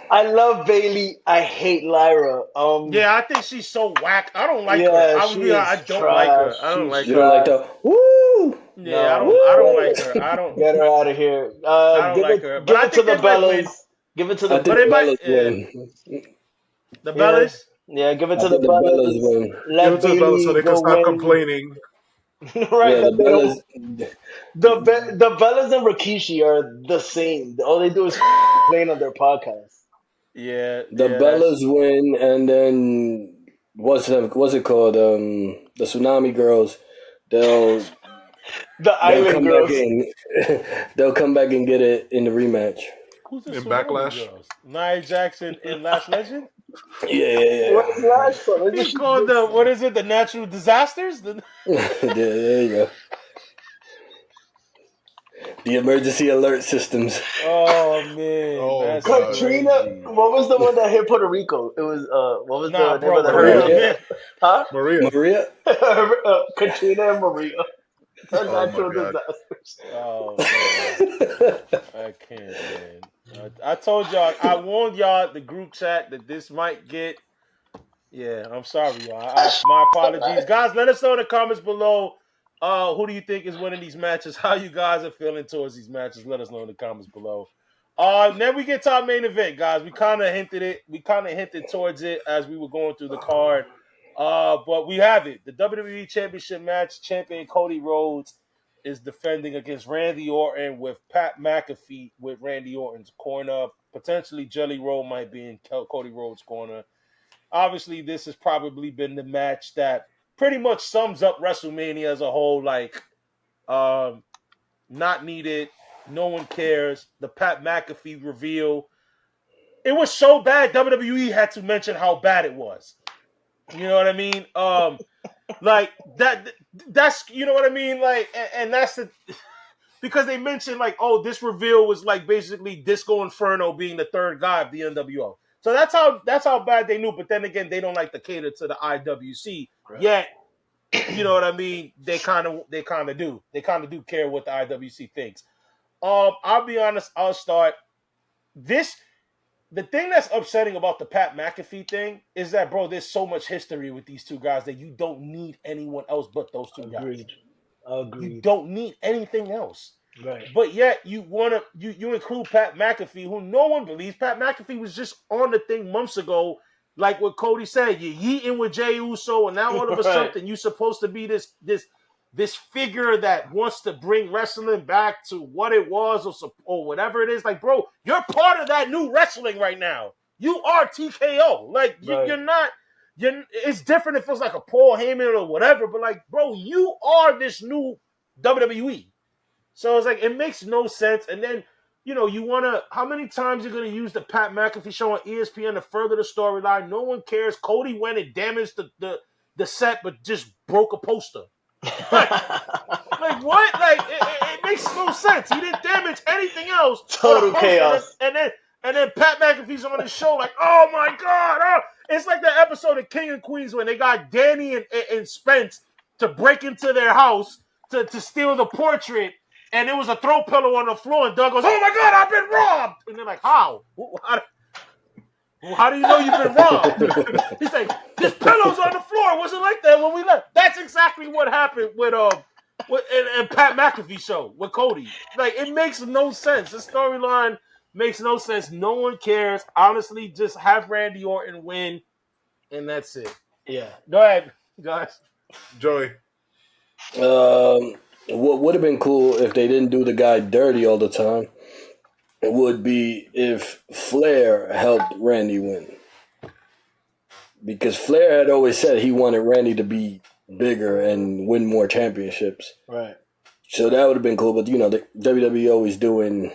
I love Bayley. I hate Lyra. yeah, I think she's so whack. I don't like Yeah, her. I, she would be honest, I is don't like her. trash. I don't She's like You her. don't like the woo? Yeah, No. I don't like her. I don't. Get her out of here. I don't Give like it, her, but give I it to think the they might win. Bellas. Give it to I the think But the it might- Bellas win. The Bellas. yeah. Give it I to the think the Bellas Bellas. win. Let Give it to the Bellas so they can go stop win. complaining. Right. Yeah, that the they don't- Bellas. the Bellas and Rikishi are the same. All they do is complain on their podcast. Yeah. The yeah, Bellas win, and then what's it called? The Tsunami Girls. They'll The Island come Girls. back in. They'll come back and get it in the rematch. Who's the In Tsunami Backlash? Girls? Nia Jackson and Last Legend. Yeah. What's Lash from? He called the what is it? The natural disasters. There you go. The emergency alert systems. Oh man, Oh, that's God. Katrina. crazy. What was the one that hit Puerto Rico? It was what was Nah, the name bro, of the Maria, Maria. hurricane? man. Huh? Maria. Katrina and Maria. The Oh, my natural God. disasters. Oh man, I can't, man. I told y'all, I warned y'all the group chat that this might get. Yeah, I'm sorry, y'all. My apologies, guys. Let us know in the comments below. Who do you think is winning these matches? How you guys are feeling towards these matches? Let us know in the comments below. Then we get to our main event, guys. We kind of hinted it. We kind of hinted towards it as we were going through the card. But we have it. The WWE Championship match. Champion Cody Rhodes is defending against Randy Orton with Pat McAfee with Randy Orton's corner. Potentially Jelly Roll might be in Cody Rhodes' corner. Obviously, this has probably been the match that pretty much sums up WrestleMania as a whole. Like, not needed. No one cares. The Pat McAfee reveal. It was so bad, WWE had to mention how bad it was. You know what I mean? Like that's you know what I mean? Like, and that's the because they mentioned like, oh, this reveal was like basically Disco Inferno being the third guy of the NWO. So that's how bad they knew. But then again, they don't like to cater to the IWC. Right. Yet, you know what I mean? They kind of do. They kind of do care what the IWC thinks. I'll be honest. I'll start this. The thing that's upsetting about the Pat McAfee thing is that, bro, there's so much history with these two guys that you don't need anyone else but those two guys. Agreed. You don't need anything else. Right. But yet you include Pat McAfee, who no one believes. Pat McAfee was just on the thing months ago, like what Cody said. You're yeeting with Jey Uso, and now all of a sudden you're supposed to be this figure that wants to bring wrestling back to what it was or whatever it is. Like, bro, you're part of that new wrestling right now. You are TKO. Like, you're not. It's different if it's like a Paul Heyman or whatever, but like, bro, you are this new WWE. So it's like, it makes no sense. And then, you know, you want to, how many times you're going to use the Pat McAfee show on ESPN to further the storyline? No one cares. Cody went and damaged the set, but just broke a poster. Like what? Like, it makes no sense. He didn't damage anything else. Total chaos. And then Pat McAfee's on his show like, oh my God. Oh. It's like that episode of King and Queens when they got Danny and Spence to break into their house to steal the portrait. And there was a throw pillow on the floor, and Doug goes, "Oh my God, I've been robbed!" And they're like, "How? How do you know you've been robbed?" He's like, "This pillow's on the floor. It wasn't like that when we left." That's exactly what happened with Pat McAfee show with Cody. Like, it makes no sense. The storyline makes no sense. No one cares. Honestly, just have Randy Orton win, and that's it. Yeah. Go ahead, guys. Joey. What would have been cool if they didn't do the guy dirty all the time, it would be if Flair helped Randy win. Because Flair had always said he wanted Randy to be bigger and win more championships. Right. So that would have been cool. But, you know, the WWE always doing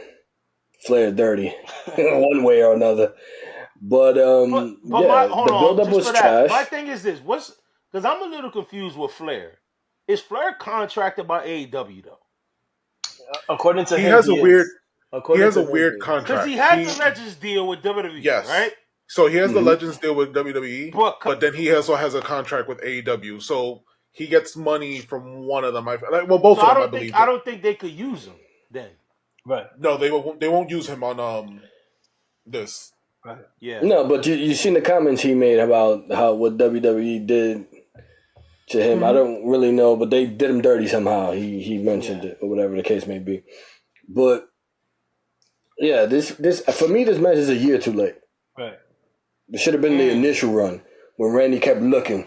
Flair dirty one way or another. But yeah, the build-up was trash. My thing is this. Because I'm a little confused with Flair. Is Flair contracted by AEW though? According to him, he has a weird contract. Because he has the Legends deal with WWE, yes, right? So he has the Legends deal with WWE, but then he also has a contract with AEW. So he gets money from one of them. Both of them, I believe. I don't think they could use him then. Right? No, they won't use him on this. Right. Yeah. No, but you seen the comments he made about what WWE did to him. I don't really know, but they did him dirty somehow. He mentioned it, or whatever the case may be. But yeah, this for me, this match is a year too late. Right. It should have been the initial run when Randy kept looking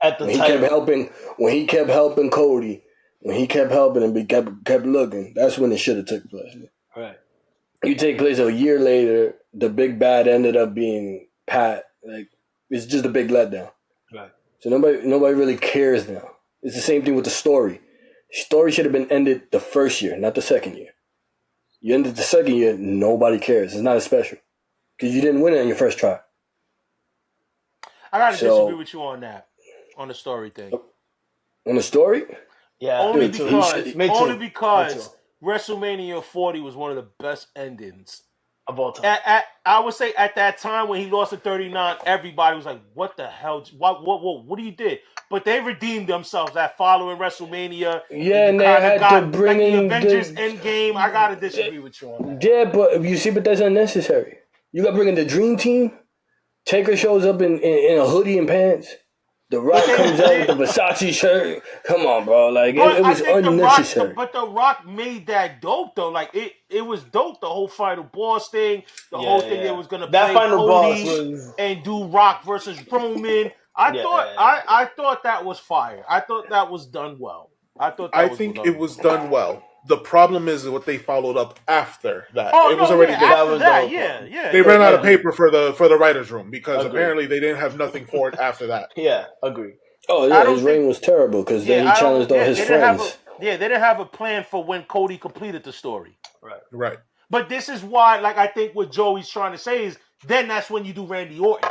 at the when time. When he kept helping Cody, when he kept helping and kept looking. That's when it should have took place. Right. You take place a year later. The big bad ended up being Pat. Like, it's just a big letdown. Right. So nobody really cares now. It's the same thing with the story. The story should have been ended the first year, not the second year. You ended the second year, nobody cares. It's not as special. Because you didn't win it on your first try. I gotta So- disagree with you on that, on the story thing. On the story, Yeah, Only Dude, he because, should- Me too. only Me because too. WrestleMania 40 was one of the best endings. of all time. I would say at that time when he lost to 39, everybody was like, "What the hell? What he did?" But they redeemed themselves that following WrestleMania. Yeah, and they kinda had got to bring like the in Avengers the- Endgame. I gotta disagree with you on that. yeah, but you see, but that's unnecessary. You got to bring in the Dream Team. Taker shows up in a hoodie and pants. The Rock comes out with the Versace shirt. Come on, bro. Like, it But I was think unnecessary. The Rock made that dope though. Like it was dope. The whole final boss thing, the whole thing they was gonna That play final Cody boss was- and do Rock versus Roman. I thought that was fire. I thought that was done well. I think it was done well. The problem is what they followed up after that. Oh, It was no, already yeah, done. after That was that, dope. yeah. They ran out of paper for the writers' room because Agreed. apparently they didn't have nothing for it after that. Yeah, agree. Oh, I yeah, don't his reign was terrible because then he challenged all his friends. They didn't have a plan for when Cody completed the story. Right. But this is why, like, I think what Joey's trying to say is, then that's when you do Randy Orton.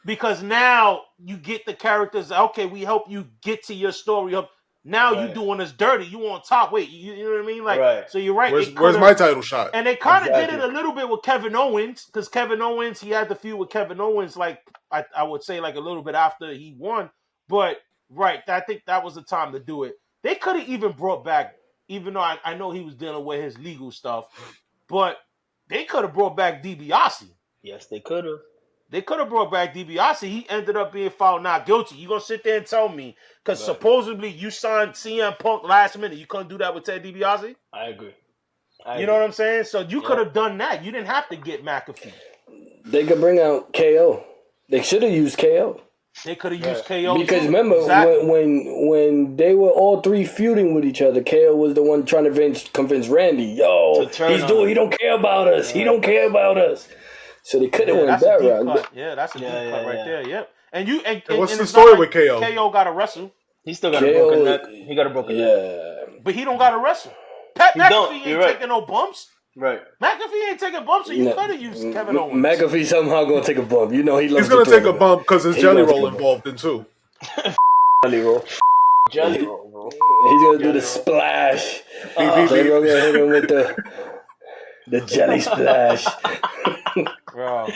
Because now you get the characters, okay, we help you get to your story. Now you doing us dirty. You on top. Wait, you know what I mean? Like, so you're right. Where's my title shot? And they kind of did it a little bit with Kevin Owens, because Kevin Owens, he had the feud with Kevin Owens, like, I would say, like, a little bit after he won. But, I think that was the time to do it. They could have even brought back, even though I know he was dealing with his legal stuff, but they could have brought back DiBiase. Yes, they could have. They could have brought back DiBiase. He ended up being found not guilty. You gonna sit there and tell me, because supposedly you signed CM Punk last minute. You couldn't do that with Ted DiBiase? I agree. You know what I'm saying? So you could have done that. You didn't have to get McAfee. They could bring out KO. They should have used KO. They could have used KO Because too. remember, Exactly. when they were all three feuding with each other, KO was the one trying to convince Randy, yo, he don't care about us. He don't care about us. So they could have went that route. Yeah, that's a deep cut right there. Yep. And what's and the it's story not with KO? KO got to wrestle. He still got a broken neck. He got a broken neck. Yeah. But he don't got to wrestle. Pat McAfee ain't taking no bumps. Right. McAfee ain't taking bumps, so you could have used Kevin Owens. McAfee somehow gonna take a bump. You know he loves He's gonna to take throw a it. bump because there's He Jelly loves Roll to involved in too. Jelly roll. Jelly roll, bro. He's gonna do the splash. Jelly Roll gonna hit him with the jelly splash. Bro.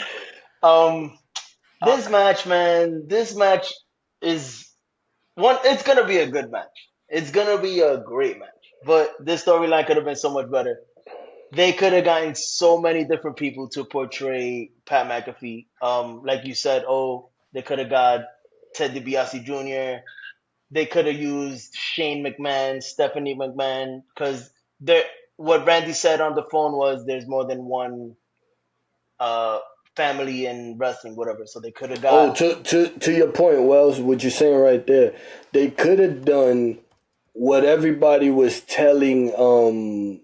This match, man. This match is one. It's gonna be a good match. It's gonna be a great match. But this storyline could have been so much better. They could have gotten so many different people to portray Pat McAfee. Like you said, they could have got Ted DiBiase Jr. They could have used Shane McMahon, Stephanie McMahon, because what Randy said on the phone was there's more than one family in wrestling, whatever. So they could have got. To your point, Wells, what you're saying right there, they could have done what everybody was telling.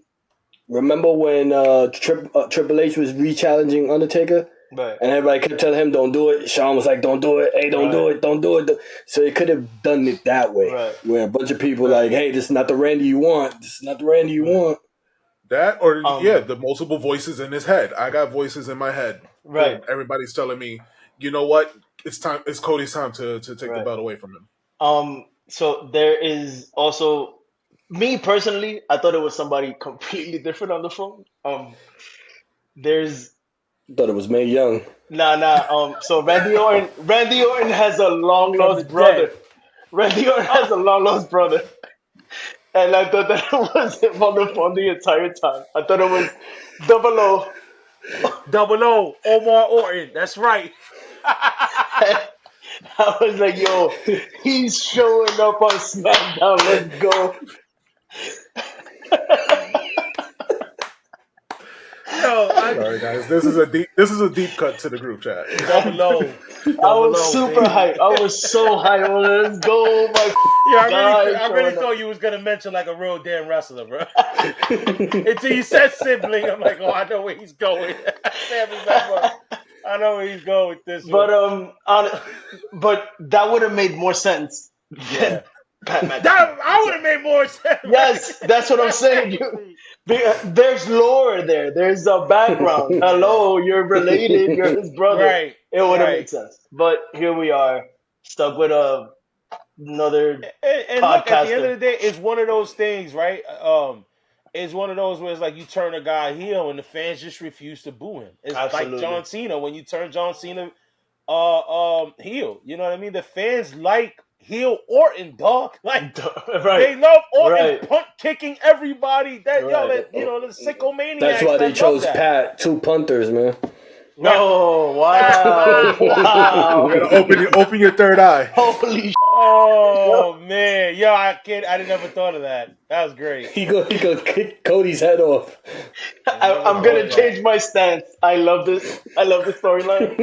Remember when Triple H was re-challenging Undertaker? Right. And everybody kept telling him, don't do it. Shawn was like, don't do it. Hey, don't do it. Don't do it. So they could have done it that way. Right. Where a bunch of people like, hey, this is not the Randy you want. This is not the Randy you want. That or the multiple voices in his head. I got voices in my head. Right. And everybody's telling me, you know what? It's time. It's Cody's time to take the belt away from him. So there is also me personally. I thought it was somebody completely different on the phone. Thought it was Mae Young. Nah. So Randy Orton has a long lost brother. Randy Orton has a long lost brother. And I thought that it was him on the phone the entire time. I thought it was Double O. Double O, Omar Orton. That's right. I was like, yo, he's showing up on SmackDown. Let's go. Sorry guys, this is a deep cut to the group chat. Double O. I was super hyped. I was so hyped. Let's go, my I really thought you was gonna mention like a real damn wrestler, bro. Until you said sibling, I'm like, I know where he's going. I know where he's going with this. But that would have made more sense. Yeah. I would have made more sense. Yes, that's what I'm saying. There's lore there. There's a background. Hello, you're related. You're his brother. Right, It would have right. made sense. But here we are, stuck with another And look, at the end of podcaster. the day, it's one of those things, right? It's one of those where it's like you turn a guy heel and the fans just refuse to boo him. It's like Absolutely. John Cena when you turn John Cena heel. You know what I mean? The fans like heel Orton, dog. Like Right. they love Orton Right. punt kicking everybody. That Right. the sicko maniacs. That's why they that chose love that. Pat, 2 punters, man. No, wow. Wow. You gotta open your third eye. Holy shit. Oh man, yo, I never thought of that. That was great. He go kick Cody's head off. I'm going to change my stance. I love this. I love the storyline.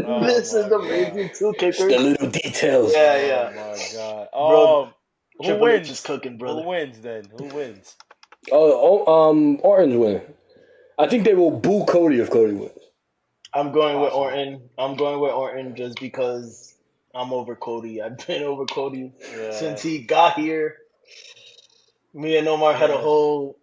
Oh, This is my amazing. 2 Just kickers. the little details. Yeah, Oh yeah. my god. Bro, Who Triple H wins? is cooking, brother. Who wins then? Who wins? Orton's winning. I think they will boo Cody if Cody wins. I'm going with Awesome. Orton. I'm going with Orton just because I'm over Cody. I've been over Cody since he got here. Me and Omar had a whole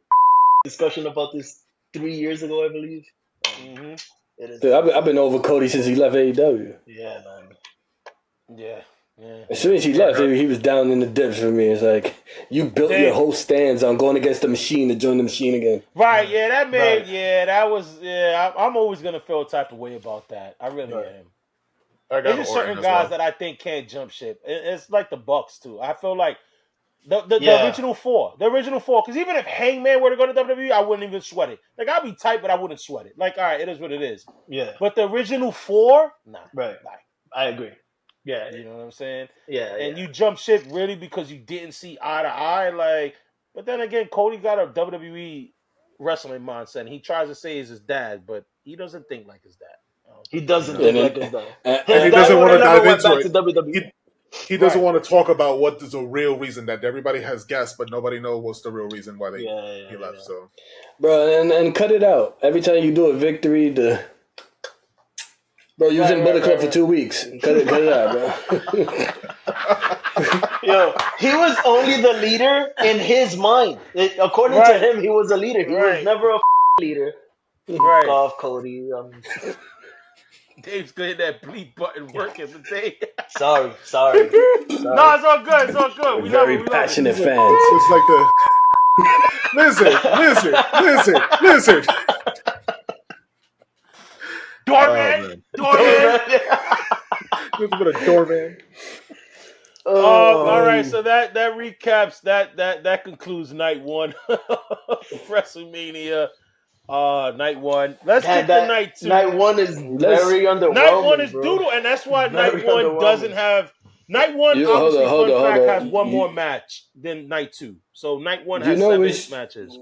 discussion about this 3 years ago, I believe. Mm-hmm. It is. Dude, I've been over Cody since he left AEW. Yeah, man. Yeah. Yeah. As soon as he left, he was down in the dips for me. It's like, you built your whole stands on going against the machine to join the machine again. Right, yeah, that made, Right. yeah, that was, yeah, I'm always going to feel a type of way about that. I really Right. am. I got There's just Orton certain as guys well. that I think can't jump ship. It's like the Bucks, too. I feel like the Yeah. original four, because even if Hangman were to go to WWE, I wouldn't even sweat it. Like, I'd be tight, but I wouldn't sweat it. Like, all right, it is what it is. Yeah. But the original four, nah. Right. I agree. Yeah. You know what I'm saying? Yeah. And yeah. you jump ship really because you didn't see eye to eye, like. But then again, Cody got a WWE wrestling mindset. And he tries to say he's his dad, but he doesn't think like his dad. He doesn't Yeah, think like his dad. and His he dad doesn't would wanna have never dive went into back it. to WWE. He doesn't Right. want to talk about what is the real reason that everybody has guessed, but nobody knows what's the real reason why he left. Yeah. So, Bro, and cut it out. Every time you do a victory, bro, you was in Bullet Club for 2 weeks. Cut it out, bro. Yo, he was only the leader in his mind. According Right. to him, he was a leader. He Right. was never a leader. Right. Off Cody. Dave's getting that bleep button working today. Sorry. No, it's all good. It's all good. We love Very it. We love passionate it. fans. it's like the lizard. Doorman. Nothing but a doorman. All right, so that recaps that concludes night one of WrestleMania. Night one. Let's get to night two. Night one is very underwhelming. Night one is bro. doodle, and that's why Very night one underwhelming. doesn't have. Night one, Hold obviously, on. fun fact, has one more match than night two. So night one has 7 matches.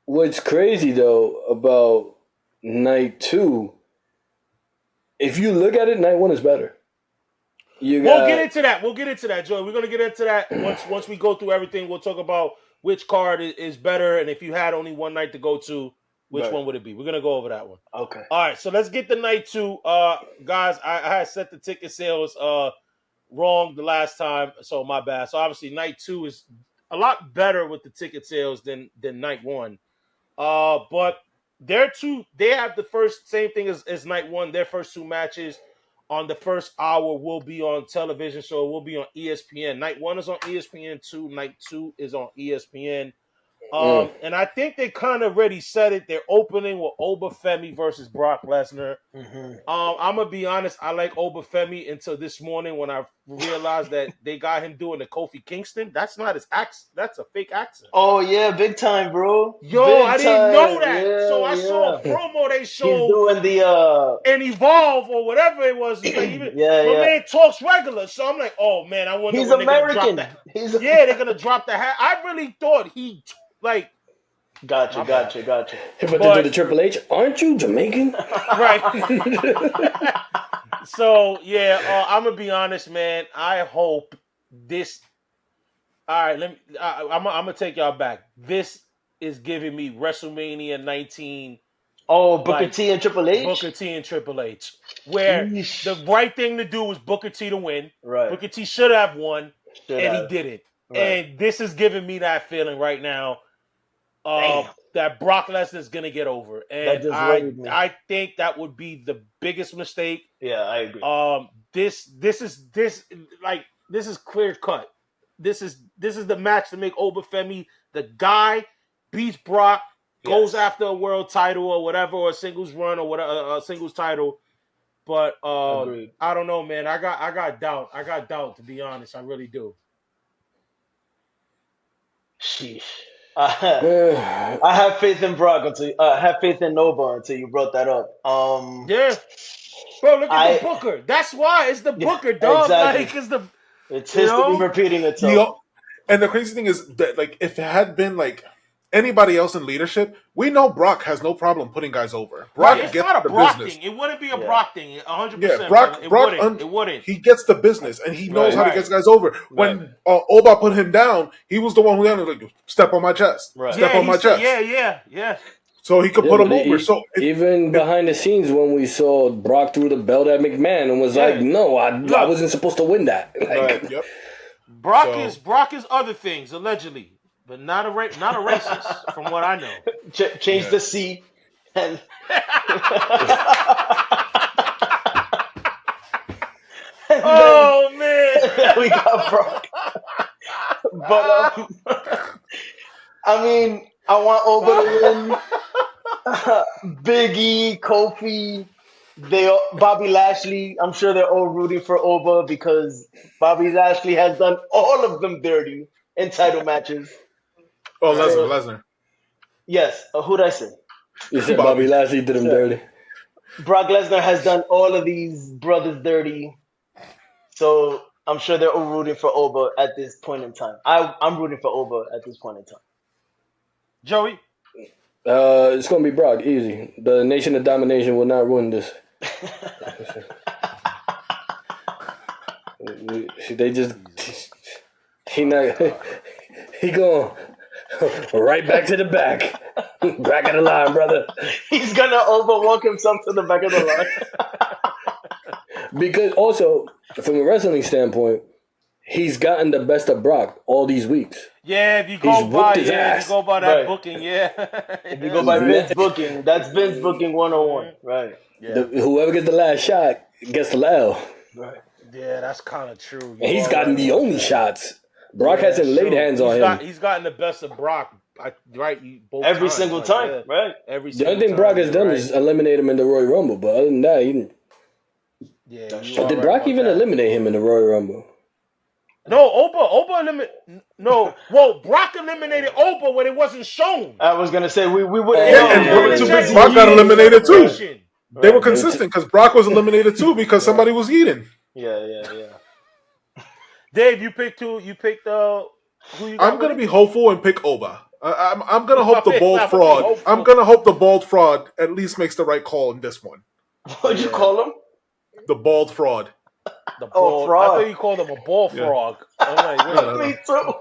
What's crazy though about night 2? If you look at it, night 1 is better. We'll get into that, Joey. We're gonna get into that once we go through everything. We'll talk about which card is better, and if you had only one night to go to, which one would it be? We're gonna go over that one. Okay. All right, so let's get to night 2. Guys, I had set the ticket sales wrong the last time, so my bad. So obviously night 2 is a lot better with the ticket sales than night 1. But they have the same thing as night 1. Their first 2 matches on the first hour will be on television, so it will be on ESPN. Night 1 is on ESPN2. Night 2 is on ESPN. And I think they kind of already said it. They're opening with Femi versus Brock Lesnar. Mm-hmm. I'm gonna be honest. I like Femi until this morning when I realized that they got him doing the Kofi Kingston. That's not his accent. That's a fake accent. Oh yeah, big time, bro. Yo, big I didn't know that. Yeah, So I saw a promo they He's showed doing the and Evolve or whatever it was. It's like my man talks regular. So I'm like, oh man, I wonder He's when American. They're gonna drop that. They're gonna drop the hat. I really thought he like. Gotcha. But they do the Triple H. Aren't you Jamaican? Right. So I'm gonna be honest, man. I hope this. All right, I'm gonna take y'all back. This is giving me WrestleMania 19. Oh, Booker T and Triple H. Booker T and Triple H, where the right thing to do was Booker T to win. Right. He should have won, and he didn't. Right. And this is giving me that feeling right now. Damn. that Brock Lesnar is gonna get over, That and just worried me. I think that would be the biggest mistake. Yeah, I agree. This is clear cut. This is the match to make Oba Femi. The guy beats Brock, goes after a world title or whatever, or a singles run or whatever, a singles title. But Agreed. I don't know, man. I got doubt. I got doubt, to be honest. I really do. Sheesh. I have faith in Brock until have faith in Nova until you brought that up. Yeah. Bro, look at the Booker. That's why it's the Booker, dog. Exactly. Like, it's history repeating itself. And the crazy thing is that, like, if it had been like anybody else in leadership, we know Brock has no problem putting guys over. Brock it's gets not a the Brock business. thing. It wouldn't be a Brock thing. 100%. Yeah, Brock it wouldn't. He gets the business, and he knows how to get guys over. When Oba put him down, he was the one who had to like, step on my chest. Right. Step on my chest. Yeah. So he could put him over. So even behind the scenes, when we saw Brock threw the belt at McMahon and was like, "No, I wasn't supposed to win that." Like, Yep. Brock is other things allegedly, but not a racist, from what I know. Change the C and. Oh man, we got Brock. But I mean, I want Oba to win. Big E, Kofi, Bobby Lashley. I'm sure they're all rooting for Oba because Bobby Lashley has done all of them dirty in title matches. Oh, Lesnar. Yes. Who'd I say? You said Bobby Lashley did him dirty. Brock Lesnar has done all of these brothers dirty. So I'm sure they're all rooting for Oba at this point in time. I'm rooting for Oba at this point in time. Joey? It's going to be Brock, easy. The Nation of Domination will not ruin this. They just... He going right back to the back. Back of the line, brother. He's going to overwalk himself to the back of the line. Because also, from a wrestling standpoint, he's gotten the best of Brock all these weeks. Yeah, if you go by that booking, yeah. If you go by Vince booking, that's Vince booking 101. Right. Yeah. Whoever gets the last shot gets the L. Right. Yeah, that's kind of true. And he's gotten the only shots. Brock hasn't laid hands on him. He's gotten the best of Brock, right? Every single time, right? The only thing Brock has done is eliminate him in the Royal Rumble, but other than that, he didn't. Yeah. Did Brock even eliminate him in the Royal Rumble? No, Oba eliminated. No, well, Brock eliminated Oba when it wasn't shown. I was gonna say we wouldn't. And Brock got eliminated too. They were consistent because Brock was eliminated too because somebody was eating. Yeah. Dave, you picked who? You picked who you got? I'm gonna be hopeful and pick Oba. I'm gonna hope the bald fraud. I'm gonna hope the bald fraud at least makes the right call in this one. What'd you call him? The bald fraud. The ball, frog. I thought you called him a ball frog. I'm like, Me too.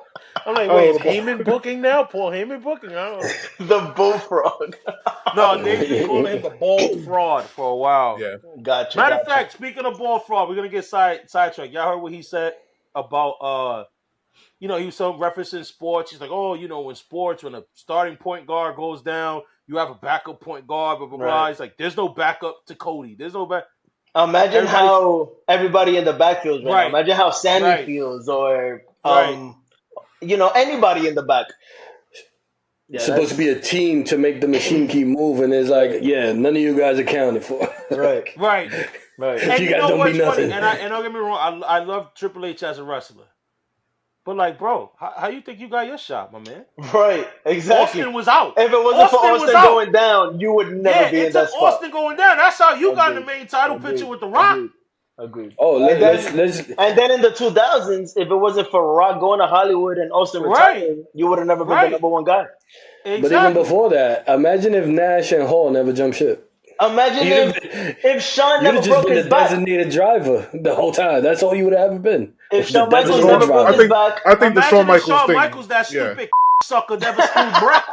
I'm like, wait, is Heyman booking now? Paul Heyman booking? I don't know. The bullfrog. No, they've been calling him the ball fraud for a while. Yeah. Gotcha. Matter of fact, speaking of ball fraud, we're gonna get sidetracked. Y'all heard what he said about he was referencing sports. He's like, in sports, when a starting point guard goes down, you have a backup point guard, blah blah blah. He's like, there's no backup to Cody. There's no back. Imagine how everybody in the back feels right now. Imagine how Sami feels, or anybody in the back. It's supposed to be a team to make the machine keep moving. It's like, none of you guys accounted for. Right. And you guys don't mean nothing. And don't get me wrong, I love Triple H as a wrestler. But like, bro, how you think you got your shot, my man? Right, exactly. Austin was out. If it wasn't for Austin going down, you would never be in that spot. Austin going down. That's how you got in the main title picture with The Rock. Agreed. Oh, and then in the 2000s, if it wasn't for Rock going to Hollywood and Austin retiring, you would have never been the number one guy. Exactly. But even before that, imagine if Nash and Hall never jumped ship. Imagine if Shawn never broke his back. You'd have just been a designated driver the whole time. That's all you would have ever been. If Shawn Michaels never broke his back. I think the Shawn Michaels thing. Michaels, that stupid sucker, never screwed Brett.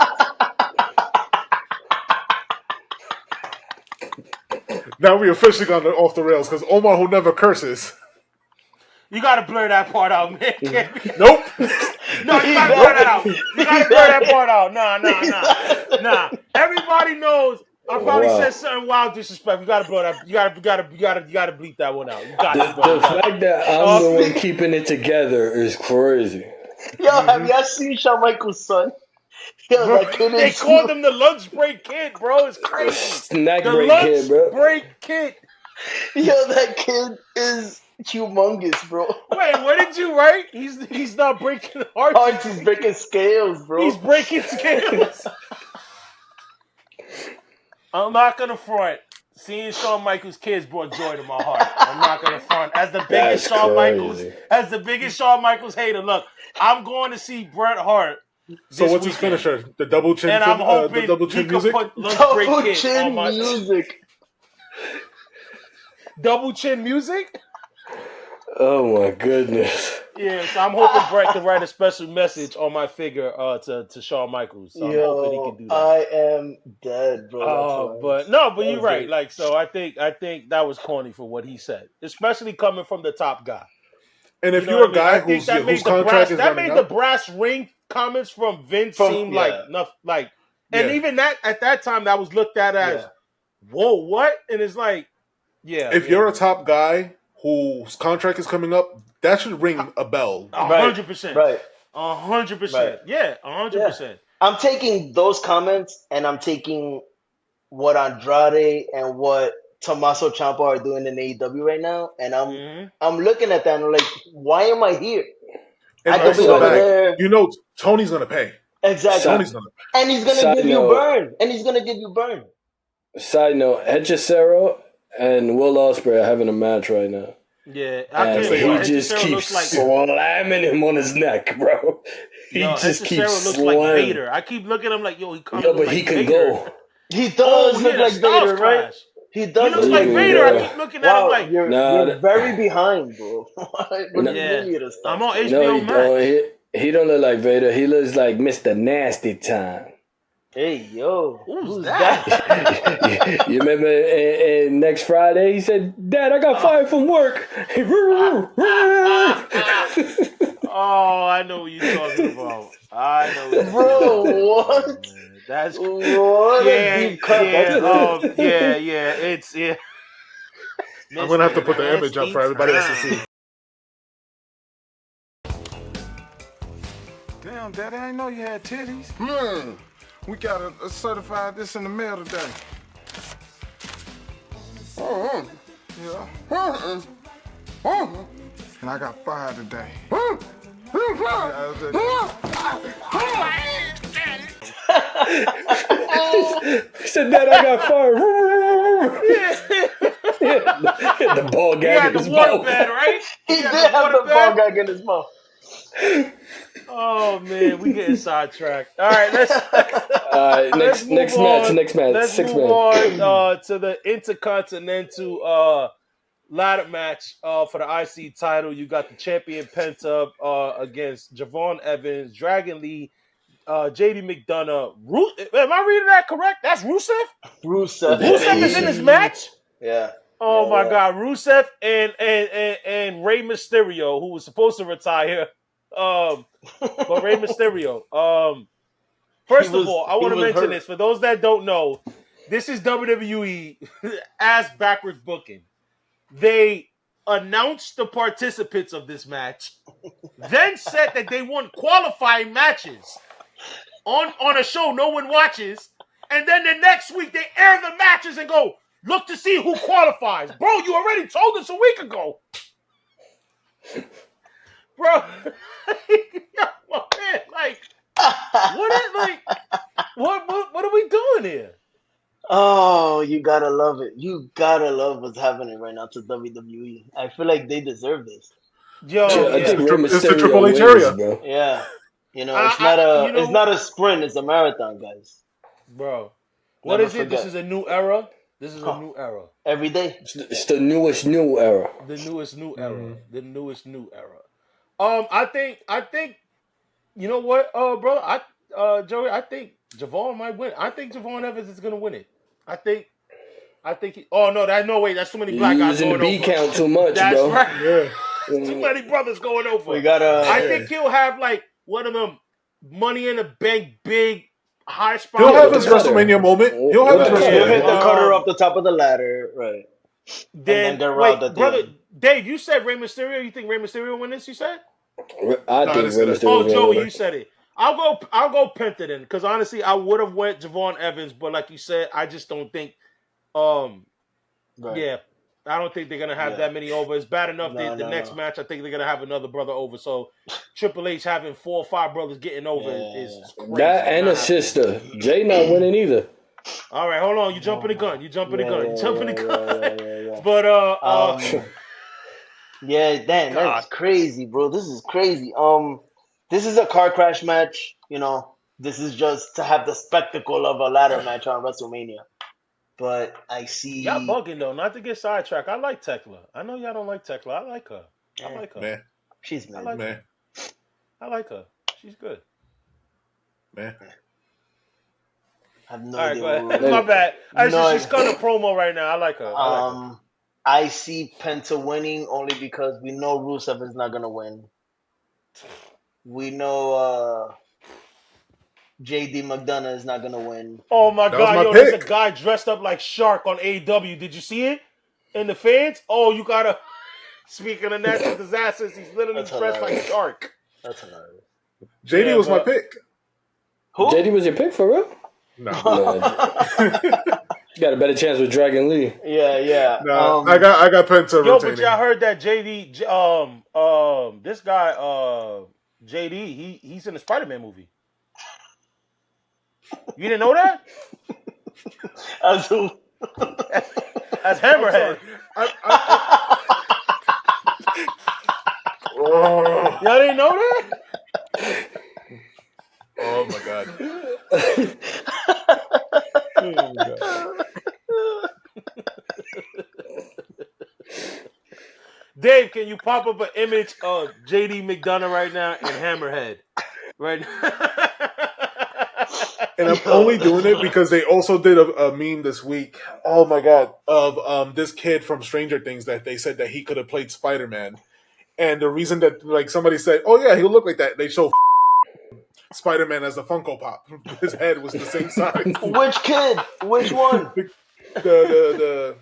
Now we officially got off the rails because Omar, who never curses. You got to blur that part out, man. Nope. No, you gotta blur that out. You gotta blur that part out. Nah. Everybody knows. I probably said something wild disrespect. You gotta blur that. You gotta bleep that one out. You got The fact that I'm the one keeping it together is crazy. Yo, have y'all seen Shawn Michaels' son? Yo, bro, that kid they is called him the lunch break kid, bro. It's crazy. Snack The break lunch kid, bro. break kid. Yo, that kid is humongous, bro. Wait, what did you write? He's not breaking hearts. Hearts is breaking scales, bro. He's breaking scales. I'm not gonna front. Seeing Shawn Michaels' kids brought joy to my heart. I'm not gonna front. As the biggest Shawn Michaels hater, look, I'm going to see Bret Hart. So what's his finisher? The double chin. And I'm hoping the double chin he music. can put lunch Double break kid chin on my music. double chin music. Oh my goodness. Yeah, so I'm hoping Bret can write a special message on my figure to Shawn Michaels. So I'm hoping he can do that. I am dead, bro. But you're right. Great. Like, so I think that was corny for what he said, especially coming from the top guy. And if you're a guy whose contract is running the brass ring comments from Vince seem like nothing. Like, and even that at that time that was looked at as, whoa, what? And it's like, if you're a top guy whose contract is coming up, that should ring a bell. 100%. Right. 100%. Yeah, 100%. I'm taking those comments and I'm taking what Andrade and what Tommaso Ciampa are doing in AEW right now, and I'm looking at that and I'm like, why am I here? And I could be over there. You know, Tony's gonna pay. Exactly. Tony's gonna pay. And he's gonna give you burn. And he's gonna give you burn. Side note: Hechicero and Will Ospreay are having a match right now. Yeah, and he just keeps slamming him on his neck, bro. He just keeps slamming. Like Vader. I keep looking at him like, yo, he comes. But he can go. He does look like Vader, right? He does look like Vader. I keep looking at him like, you're very behind, bro. I'm on HBO Max. He don't look like Vader. He looks like Mr. Nasty Time. Hey, yo. Who's that? You remember next Friday, he said, Dad, I got fired from work. Oh, I know what you're talking about. I know. Bro, what? That's what It's I'm gonna have to put the image up for everybody else to see. Damn, Daddy, I didn't know you had titties. We got a certified this in the mail today. Yeah. And I got fired today. He said, Dad, I got fired. The ball gag in his mouth. Bed, right? He did have the ball gag in his mouth. Oh man, we getting sidetracked. All right, let's next match. Let's move on to the Intercontinental ladder match for the IC title. You got the champion Penta against Javon Evans, Dragon Lee, JD McDonough. Am I reading that correct? That's Rusev? Rusev is in this match? Yeah. Oh my God, Rusev and Rey Mysterio, who was supposed to retire. But Rey Mysterio. First of all, I want to mention this. For those that don't know, this is WWE ass backwards booking. They announced the participants of this match, then said that they won qualifying matches on a show no one watches, and then the next week they air the matches and go, look to see who qualifies. Bro, you already told us a week ago. Bro, man, like, what are we doing here? Oh, you gotta love it. You gotta love what's happening right now to WWE. I feel like they deserve this. Yo, I think it's the Triple H area, bro. Yeah, it's not a sprint; it's a marathon, guys. Bro, what is it? This is a new era. This is a new era. Every day, it's the newest new era. The newest new era. Mm-hmm. The newest new era. I think, you know what, bro? Joey, I think Javon might win. I think Javon Evans is gonna win it. I think he. Oh no, that's too many black guys going over. Using the B count too much, that's bro. Right. Yeah. Too many brothers going over. We gotta. I think he'll have like one of them Money in the Bank big high spot. He'll have his WrestleMania moment. He'll have his He'll WrestleMania hit the moment. cutter off the top of the ladder, right? Then get wait, robbed at the brother, end. Dave, you said Rey Mysterio. You think Rey Mysterio will win this? You said. I think Rey Mysterio. Oh, Joey, you said it. I'll go Penta then, because honestly, I would have went Javon Evans, but like you said, I just don't think. Yeah, I don't think they're gonna have that many over. It's bad enough the next match. I think they're gonna have another brother over. So Triple H having 4 or 5 brothers getting over is crazy. That and a sister. Jay not winning either. All right, hold on. You jumping the gun. You jumping the gun. You jumping the gun. But yeah, damn, that's crazy, bro. This is crazy. This is a car crash match. You know, this is just to have the spectacle of a ladder match on WrestleMania. But I see y'all bugging though. Not to get sidetracked. I like Tekla. I know y'all don't like Tekla. I like her. I like her. Man, she's mad. I like her. She's good. Man. I have no All right, idea. go ahead. My bad. She's got a promo right now. I like her. I see Penta winning only because we know Rusev is not gonna win. We know JD McDonough is not gonna win. Oh my God, there's a guy dressed up like Shark on AEW. Did you see it? In the fans? Oh, you gotta. Speaking of natural disasters, he's literally dressed like Shark. That's hilarious. JD was my pick. Who? JD was your pick for real? No. You got a better chance with Dragon Lee. Yeah. No, I got Penta Yo, retaining. but y'all heard that JD, this guy, JD, he's in the Spider-Man movie. You didn't know that? As who? As Hammerhead. Y'all didn't know that? Oh my God. Oh my God. Dave, can you pop up an image of JD McDonough right now and Hammerhead? Right now. And I'm only doing it because they also did a meme this week. Oh my God, of this kid from Stranger Things that they said that he could have played Spider-Man, and the reason that like somebody said, "Oh yeah, he'll look like that," they show Spider-Man as a Funko Pop. His head was the same size. Which kid? Which one? The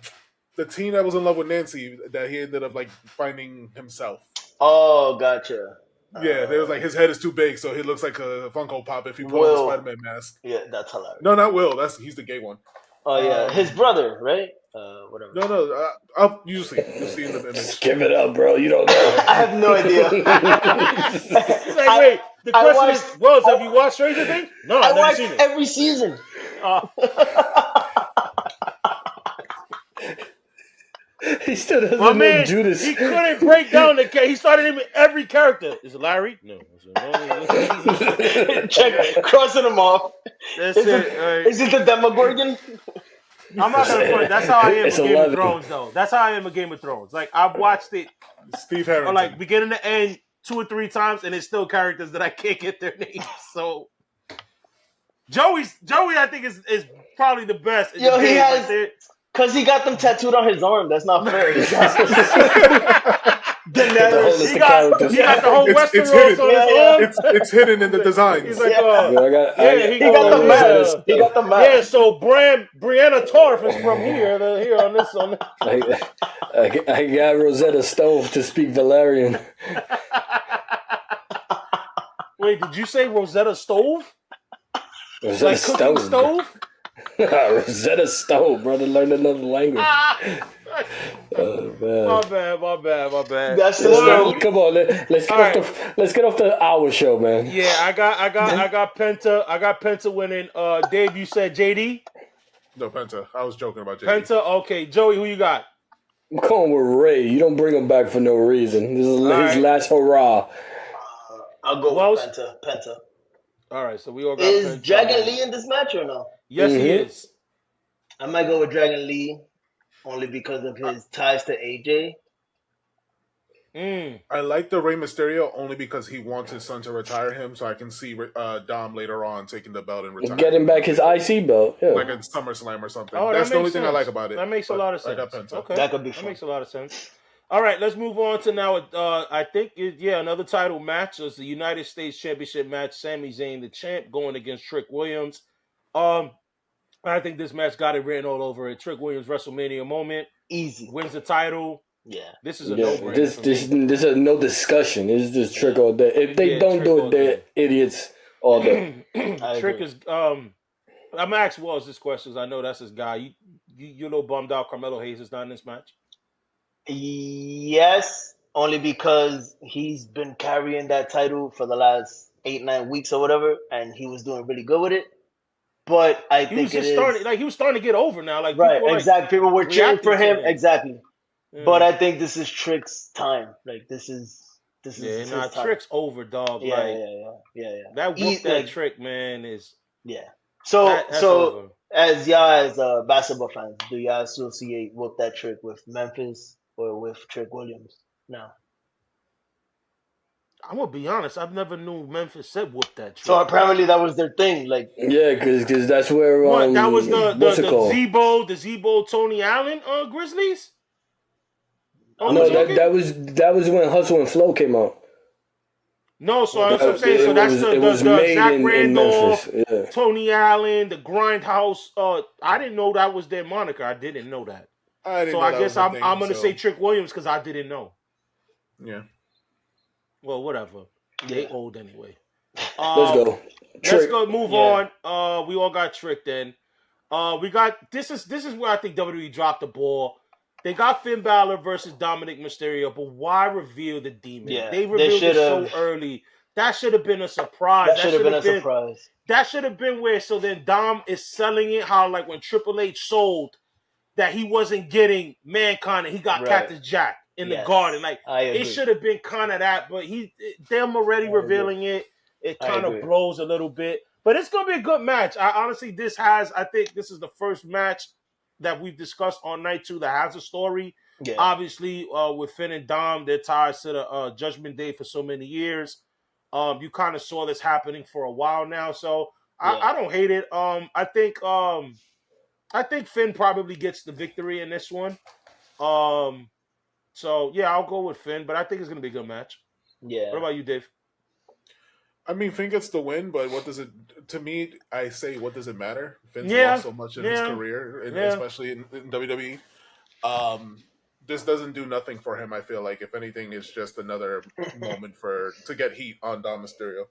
teen that was in love with Nancy that he ended up like finding himself. Oh, gotcha. Yeah, they was like his head is too big, so he looks like a Funko Pop if he put on the Spider-Man mask. Yeah, that's hilarious. No, not Will. He's the gay one. Oh yeah, his brother, right? Whatever. No. You'll see in the image. Give it up, bro. You don't know. I have no idea. Wait. The question is, Rose, have you watched Stranger Things? No, I've never seen it. Every season. He still doesn't My know man, Judas. he couldn't break down the character. He started naming every character. Is it Larry? No. Check, crossing them off. That's it. Right. Is it the Demogorgon? I'm not gonna put it. That's how I am with Game of Thrones, though. That's how I am with Game of Thrones. Like I've watched it, Steve Harrington, like beginning to end 2 or 3 times, and it's still characters that I can't get their names. So Joey, I think is probably the best. Yo, he has. Because he got them tattooed on his arm. That's not fair. He got the whole Westeros on his arm. It's hidden in the designs. He's like, he got the mask. He got the mask. Yeah, so Brianna Tarf is from here on this one. I got Rosetta Stone to speak Valerian. Wait, did you say Rosetta Stove? Rosetta like cooking stove? Rosetta Stone, brother. Learn another language. Oh, man. My bad. That's the come on, let's get off the hour show, man. Yeah, I got Penta. I got Penta winning. Dave, you said JD? No, Penta. I was joking about JD. Penta, okay. Joey, who you got? I'm calling with Ray. You don't bring him back for no reason. This is his last hurrah. I'll go with Penta. All right, so we all got Is Penta. Dragon Lee in this match or no? Yes, he is. I might go with Dragon Lee only because of his ties to AJ. I like the Rey Mysterio only because he wants his son to retire him, so I can see Dom later on taking the belt and retiring. Getting back his IC belt, yeah. Like a SummerSlam or something. Oh, That's the only sense. thing I like about it. That makes a lot of sense. I got Penta. Okay. That could be fun. That makes a lot of sense. All right, let's move on to now. I think another title match is the United States Championship match. Sami Zayn, the champ, going against Trick Williams. I think this match got it written all over it. Trick Williams WrestleMania moment. Easy. Wins the title. Yeah. This is a no-brainer. This is no discussion. It's just Trick all day. If they don't do it, they're idiots all day. Trick is I'm gonna ask Wells this question because I know that's his guy. You a little bummed out Carmelo Hayes is not in this match? Yes, only because he's been carrying that title for the last 8-9 weeks or whatever, and he was doing really good with it. But I think he was starting to get over now. Like right, people, exactly. People were cheering for him, exactly. Yeah. But I think this is Trick's time. Like this is his time. Trick's over, dog. Yeah. That whoop that Trick, man, is So that's over. As y'all as basketball fans, do y'all associate whoop that Trick with Memphis or with Trick Williams? No. I'm gonna be honest. I've never knew Memphis said whoop that Trick. So apparently that was their thing. Like because that's where that was the Zebo Tony Allen Grizzlies. No, that was when Hustle and Flow came out. No, so that's what I'm saying. So that's the Zach Randolph, Tony Allen, the Grindhouse. I didn't know that was their moniker. I didn't know that. I guess I'm gonna say Trick Williams because I didn't know. Yeah. Well, whatever. They old anyway. Let's go. Let's go. Move on. We all got Trick then. We got this is where I think WWE dropped the ball. They got Finn Balor versus Dominik Mysterio, but why reveal the Demon? Yeah, they revealed it so early. That should have been a surprise. That should have been a surprise. That should have been where, so then Dom is selling it how like when Triple H sold that he wasn't getting Mankind and he got Cactus Jack in the garden. Like it should have been kind of that, but them already revealing it. It kind of blows a little bit. But it's gonna be a good match. I think this is the first match that we've discussed on night 2 that has a story. Yeah. Obviously, with Finn and Dom, they're tied to the Judgment Day for so many years. You kind of saw this happening for a while now, so I don't hate it. I think Finn probably gets the victory in this one. So yeah, I'll go with Finn, but I think it's gonna be a good match. Yeah. What about you, Dave? I mean, Finn gets the win, but what does it? To me, I say, what does it matter? Finn's lost so much in his career, and especially in WWE. This doesn't do nothing for him. I feel like, if anything, it's just another moment to get heat on Dom Mysterio.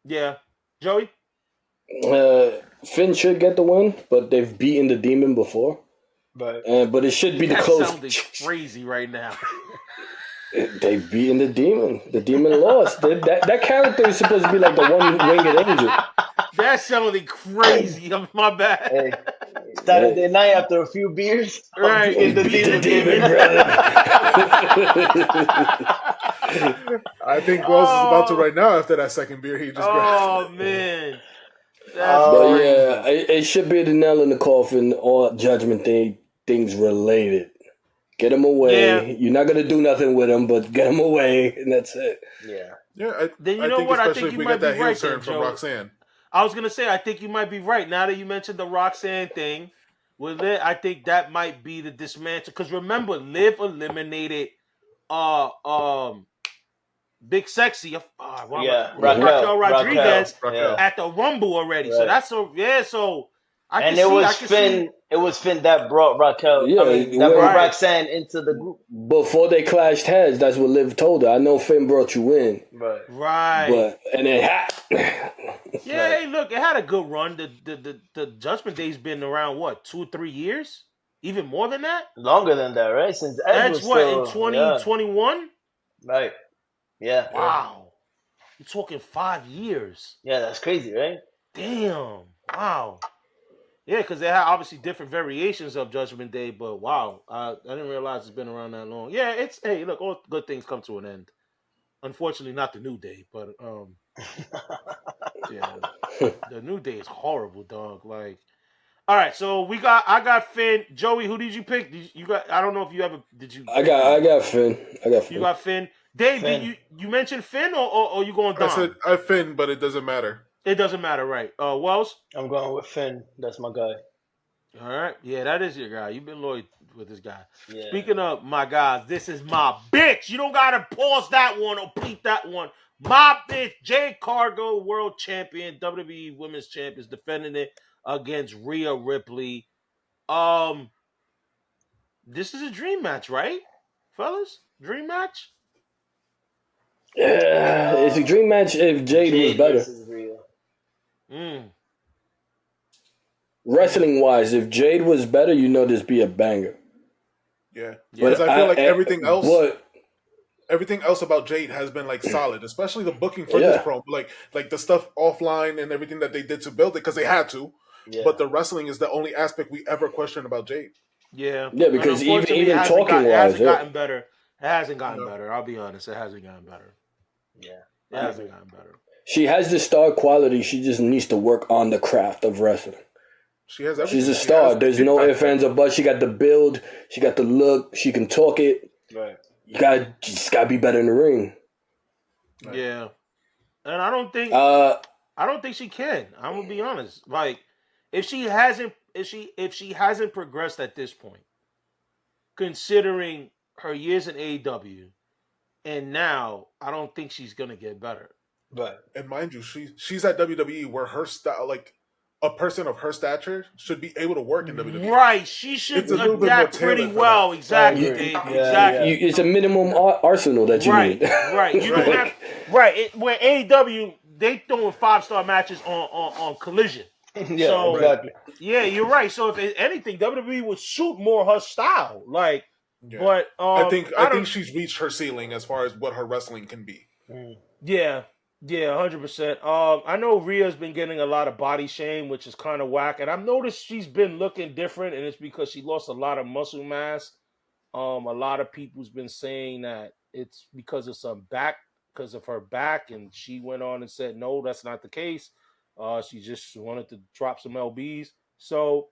Yeah, Joey. Finn should get the win, but they've beaten the Demon before. But it should be the close. Sounding crazy right now. They've beaten the Demon. The Demon lost. That character is supposed to be like the one-winged angel. That sounded crazy. My bad. Hey, Saturday night after a few beers. Right. The Demon, brother. I think Wells is about to right now after that second beer he just grabbed. Oh, man. But yeah, it should be the nail in the coffin. All Judgment Day things related. Get him away. Yeah. You're not gonna do nothing with him, but get him away, and that's it. Yeah. Yeah. Then you know what? I think you might be right there, from Roxanne. I was gonna say, I think you might be right. Now that you mentioned the Roxanne thing with it, I think that might be the dismantle. Because remember, Liv eliminated Big Sexy, Raquel Rodriguez at the Rumble already. Right. So that's so. It was Finn that brought Raquel. Yeah, that brought Roxanne into the group. Before they clashed heads, that's what Liv told her. I know Finn brought you in. Right. But and it hey, look, it had a good run. The Judgment Day's been around 2 or 3 years, even more than that. Longer than that, right? Since Ed was in 2021. Right. Yeah. Wow. You're talking 5 years. Yeah, that's crazy, right? Damn. Wow. Yeah, because they had obviously different variations of Judgment Day, but wow, I didn't realize it's been around that long. Yeah, hey, look, all good things come to an end. Unfortunately, not the New Day, but yeah, the New Day is horrible, dog. Like, all right, so I got Finn. Joey, who did you pick? I don't know if you ever did you. I got Finn. You got Finn. Dave, Finn. You mentioned Finn or you going Dom? I said I Finn, but it doesn't matter. It doesn't matter, right? Wells? I'm going with Finn. That's my guy. All right. Yeah, that is your guy. You've been loyal with this guy. Yeah. Speaking of my guys, this is my bitch. You don't gotta pause that one or bleep that one. My bitch, Jade Cargill, world champion, WWE Women's Champions, defending it against Rhea Ripley. This is a dream match, right, fellas? Dream match? Yeah, it's a dream match if Jade was better. Versus Rhea. Wrestling wise, if Jade was better, this be a banger. Yeah, But because I feel like everything else about Jade has been like solid, especially the booking for this promo, like the stuff offline and everything that they did to build it because they had to. Yeah. But the wrestling is the only aspect we ever questioned about Jade. Yeah, because even talking wise, it hasn't gotten better. It hasn't gotten better. I'll be honest, it hasn't gotten better. Yeah, it hasn't gotten better. She has the star quality. She just needs to work on the craft of wrestling. She has everything. She's a star. There's no ifs, ands, or buts. She got the build. She got the look. She can talk it. Right. You just gotta be better in the ring. Right. Yeah, and I don't think she can. I'm gonna be honest. Like, if she hasn't progressed at this point, considering her years in AEW, and now I don't think she's gonna get better. Right. And mind you, she's at WWE where her style, like a person of her stature, should be able to work in WWE. Right. She should adapt pretty well. Exactly. Exactly. It's a minimum arsenal that you need. Right. You don't have. Right. Where AEW, they throwing 5-star matches on Collision. Yeah. So, exactly. Yeah, you're right. So if anything, WWE would suit more her style. Like, but I think she's reached her ceiling as far as what her wrestling can be. Yeah. Yeah, 100%. I know Rhea's been getting a lot of body shame, which is kind of whack, and I've noticed she's been looking different, and it's because she lost a lot of muscle mass. A lot of people's been saying that it's because of her back, and she went on and said, no, that's not the case. She just wanted to drop some lbs. So,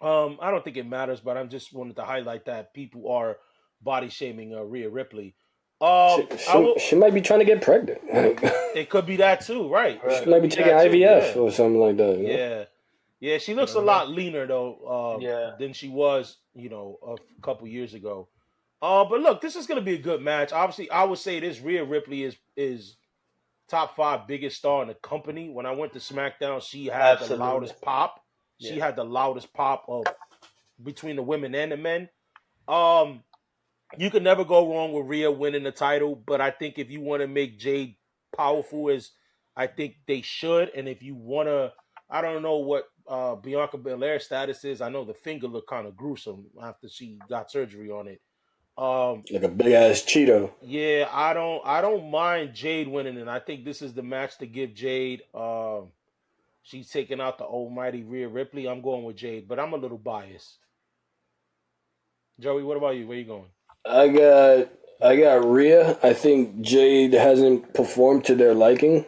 I don't think it matters, but I just wanted to highlight that people are body shaming Rhea Ripley. She might be trying to get pregnant. It could be that too, right? She might be taking IVF or something like that. You know? Yeah. She looks a lot leaner though than she was, a couple years ago. But look, this is going to be a good match. Obviously, I would say this Rhea Ripley is top 5 biggest star in the company. When I went to SmackDown, she had the loudest pop. She had the loudest pop of between the women and the men. You can never go wrong with Rhea winning the title, but I think if you want to make Jade powerful, as I think they should, and if you want to, I don't know what Bianca Belair's status is. I know the finger looked kind of gruesome after she got surgery on it. Like a big ass Cheeto. Yeah, I don't mind Jade winning, and I think this is the match to give Jade. She's taking out the almighty Rhea Ripley. I'm going with Jade, but I'm a little biased. Joey, what about you? Where you going? I got Rhea. I think Jade hasn't performed to their liking.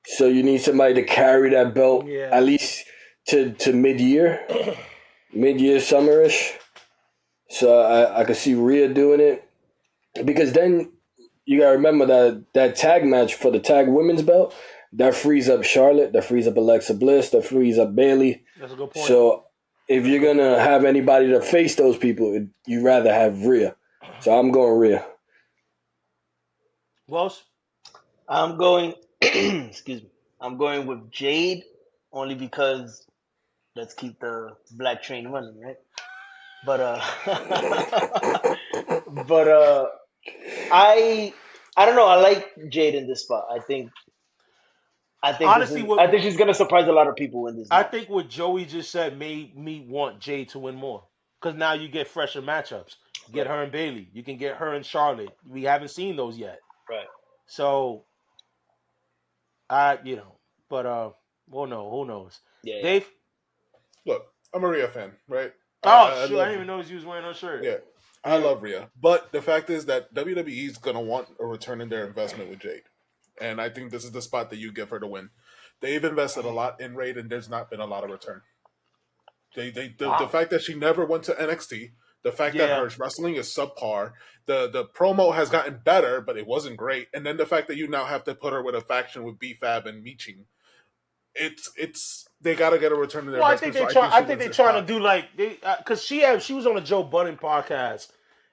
So you need somebody to carry that belt at least to mid-year. Mid-year, summerish. So I could see Rhea doing it. Because then you got to remember that tag match for the tag women's belt, that frees up Charlotte, that frees up Alexa Bliss, that frees up Bayley. That's a good point. So if you're going to have anybody to face those people, you'd rather have Rhea. So I'm going Rhea. Welsh? I'm going, excuse me, I'm going with Jade only because let's keep the black train running, right? But I don't know. I like Jade in this spot. I think honestly, I think she's gonna surprise a lot of people in this match. I think what Joey just said made me want Jade to win more because now you get fresher matchups. Get her and Bayley. You can get her and Charlotte. We haven't seen those yet. Right. So, but well, no, who knows? Yeah. Dave? Look, I'm a Rhea fan, right? I didn't even know you was wearing her shirt. Yeah, I love Rhea. But the fact is that WWE is going to want a return in their investment with Jade. And I think this is the spot that you give her to win. They've invested a lot in Raid, and there's not been a lot of return. The fact that she never went to NXT, the fact that her wrestling is subpar, the promo has gotten better, but it wasn't great, and then the fact that you now have to put her with a faction with B-Fab and Meeching. it's they got to get a return to their Well, I investment. think So I think wins they're it trying hot. to do like because she was on a Joe Budden podcast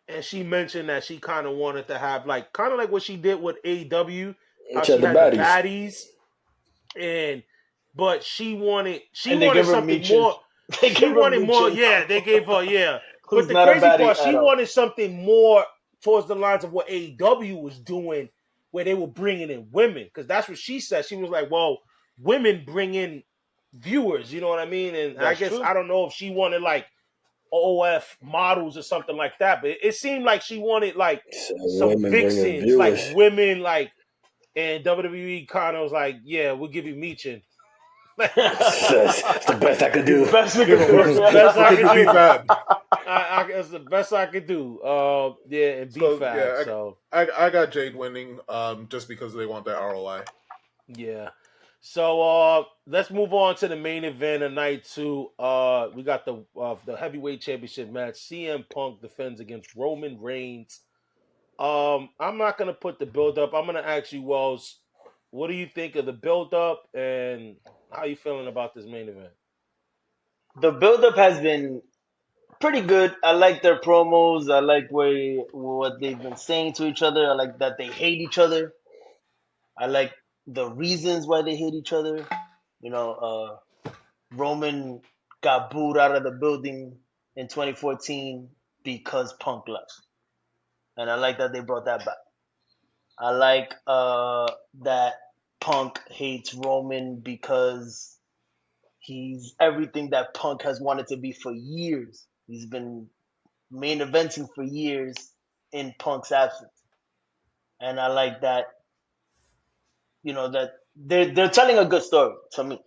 and she mentioned that she kind of wanted to have like kind of like what she did with AEW, how Which are she the had the baddies. baddies, but she wanted And they give her something Michin. more. They She give her wanted more. Michin. Yeah, they gave her But Who's the not a crazy baddie part, at she all. wanted something more towards the lines of what AEW was doing, where they were bringing in women, because that's what she said. She was like, "Well, women bring in viewers," you know what I mean? And I That's guess true. I don't know if she wanted like OF models or something like that, but it seemed like she wanted like So some women bringing vixens, like viewers. women, like, and WWE kind of was like, "Yeah, we'll give you Michin." That's the best I could do. Best we Give could it work. do. The best I could Be do. fab. That's the best I could do. Yeah, and be So fab. yeah, So I got Jade winning just because they want that ROI. yeah. So let's move on to the main event of night 2. We got the heavyweight championship match. CM Punk defends against Roman Reigns. I'm not gonna put the build up. I'm gonna ask you, Wells, what do you think of the build up and how you feeling about this main event? The build-up has been pretty good. I like their promos. I like what they've been saying to each other. I like that they hate each other. I like the reasons why they hate each other. Roman got booed out of the building in 2014 because Punk left. And I like that they brought that back. I like that Punk hates Roman because he's everything that Punk has wanted to be for years. He's been main eventing for years in Punk's absence. And I like that, that they're telling a good story to me.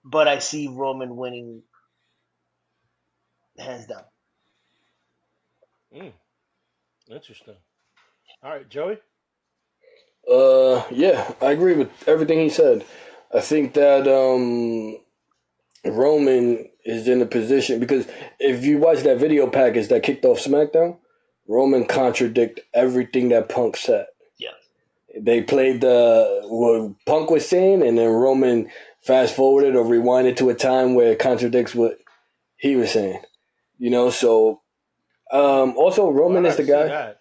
But I see Roman winning hands down. Interesting. All right, Joey. Yeah, I agree with everything he said. I think that Roman is in a position because if you watch that video package that kicked off SmackDown, Roman contradicted everything that Punk said. Yeah. They played what Punk was saying, and then Roman fast forwarded or rewinded to a time where it contradicts what he was saying. So also Roman is the guy.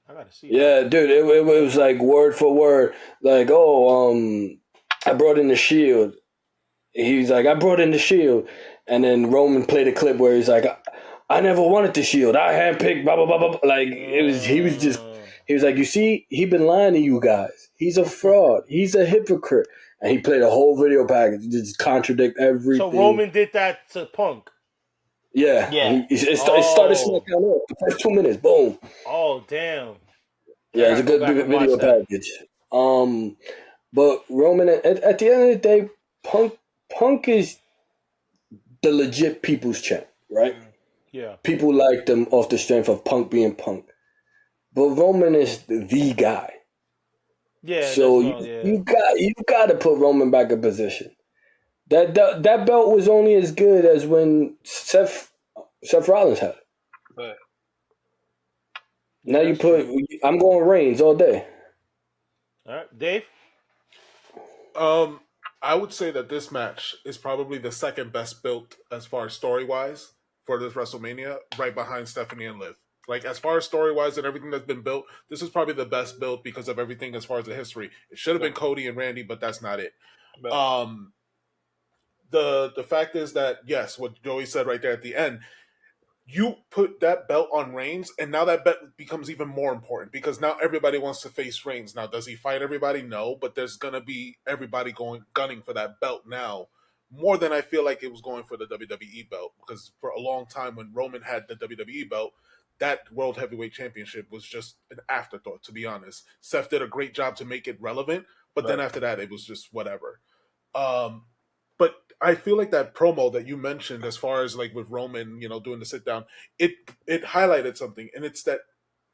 I gotta see. Yeah, dude, it was like word for word, like, I brought in the Shield. He's like, I brought in the Shield, and then Roman played a clip where he's like, I never wanted the Shield. I handpicked, blah blah blah blah. Like he was like, you see, he been lying to you guys. He's a fraud. He's a hypocrite, and he played a whole video package to just contradict everything. So Roman did that to Punk. Yeah. It started SmackDown off. The first 2 minutes, boom. Oh, damn. Yeah, it's a good video package. But Roman, at the end of the day, Punk is the legit people's champ, right? Yeah. People like them off the strength of Punk being Punk. But Roman is the guy. Yeah. So you got to put Roman back in position. That belt was only as good as when Seth Rollins had it. Right. Now I'm going Reigns all day. All right, Dave? I would say that this match is probably the second best built as far as story-wise for this WrestleMania, right behind Stephanie and Liv. Like, as far as story-wise and everything that's been built, this is probably the best built because of everything as far as the history. It should have been Cody and Randy, but that's not it. Right. The fact is that, yes, what Joey said right there at the end, you put that belt on Reigns, and now that belt becomes even more important because now everybody wants to face Reigns. Now, does he fight everybody? No, but there's going to be everybody gunning for that belt now, more than I feel like it was going for the WWE belt, because for a long time when Roman had the WWE belt, that World Heavyweight Championship was just an afterthought, to be honest. Seth did a great job to make it relevant, but then after that, it was just whatever. But I feel like that promo that you mentioned, as far as like with Roman, doing the sit down, it highlighted something, and it's that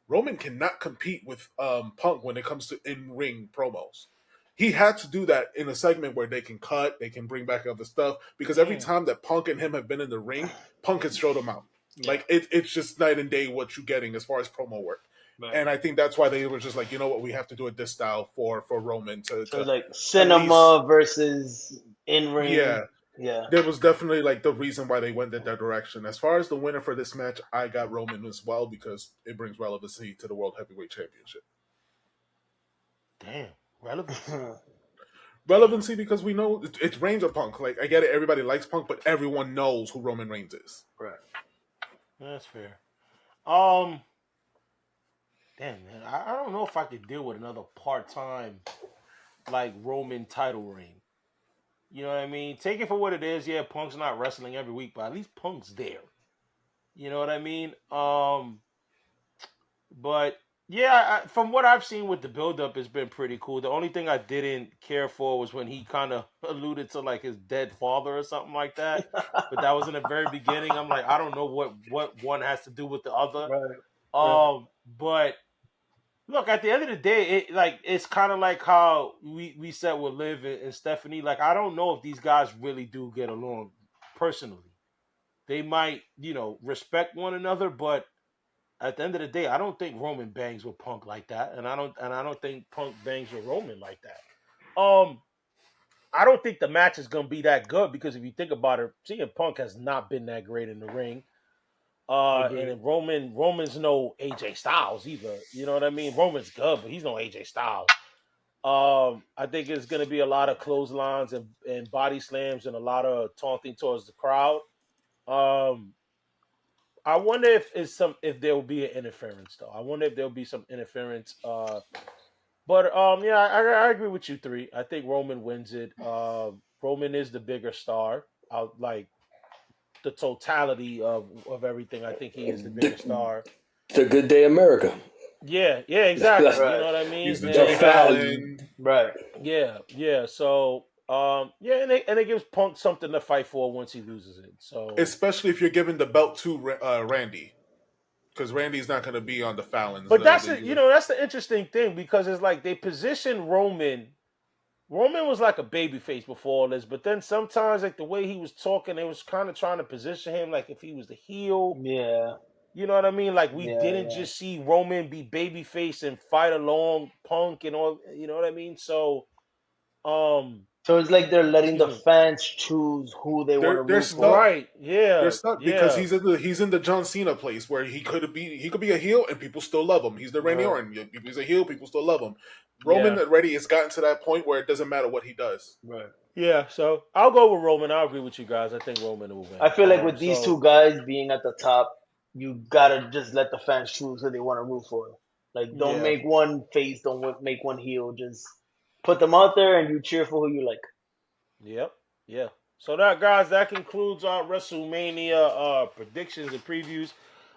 Roman cannot compete with Punk when it comes to in-ring promos. He had to do that in a segment where they can cut, they can bring back other stuff, because every time that Punk and him have been in the ring, Punk has showed him out. Like it's just night and day what you're getting as far as promo work. Right. And I think that's why they were just like, you know what, we have to do it this style for Roman to So it's like at cinema least, versus in ring. yeah. Yeah. There was definitely like the reason why they went in that direction. As far as the winner for this match, I got Roman as well because it brings relevancy to the World Heavyweight Championship. Damn, relevancy. Relevancy because we know it's Reigns or Punk. Like I get it, everybody likes Punk, but everyone knows who Roman Reigns is. Right. That's fair. Damn man, I don't know if I could deal with another part-time like Roman title reign. You know what I mean? Take it for what it is. Yeah, Punk's not wrestling every week, but at least Punk's there. You know what I mean? But yeah, from what I've seen with the build-up, it's been pretty cool. The only thing I didn't care for was when he kind of alluded to like his dead father or something like that. But that was in the very beginning. I'm like, I don't know what one has to do with the other. Right. But look, at the end of the day, it's kind of like how we said with Liv and Stephanie. Like, I don't know if these guys really do get along personally. They might, respect one another, but at the end of the day, I don't think Roman bangs with Punk like that, and I don't think Punk bangs with Roman like that. I don't think the match is gonna be that good because if you think about it, CM Punk has not been that great in the ring. And Roman's no AJ Styles either. You know what I mean? Roman's good, but he's no AJ Styles. I think it's gonna be a lot of clotheslines and body slams and a lot of taunting towards the crowd. I wonder if there will be an interference though. I wonder if there'll be some interference. But I agree with you three. I think Roman wins it. Roman is the bigger star. Like the totality of everything. I think he is the bigger star. It's a good day, America. Yeah, exactly. Right. You know what I mean? He's the Joe Fallon. Right. Yeah. So, and it gives Punk something to fight for once he loses it. So, Especially if you're giving the belt to Randy, because Randy's not going to be on the Fallons. but that's the interesting thing because it's like they position Roman. Roman was like a babyface before all this, but then sometimes like the way he was talking, they was kind of trying to position him like if he was the heel. Yeah. You know what I mean? Like we didn't just see Roman be babyface and fight along Punk and all. You know what I mean? So, So it's like they're letting the fans choose who they want to root for. Right? Yeah, they're stuck because he's in the John Cena place where he could be a heel and people still love him. He's the Randy Orton. He's a heel, people still love him. Roman already has gotten to that point where it doesn't matter what he does. Right. Yeah, so I'll go with Roman. I'll agree with you guys. I think Roman will win. I feel like with these two guys being at the top, you gotta just let the fans choose who they want to root for. Like, don't make one face, don't make one heel. Just put them out there and you cheer for who you like. Yep. Yeah. So that concludes our WrestleMania predictions and previews.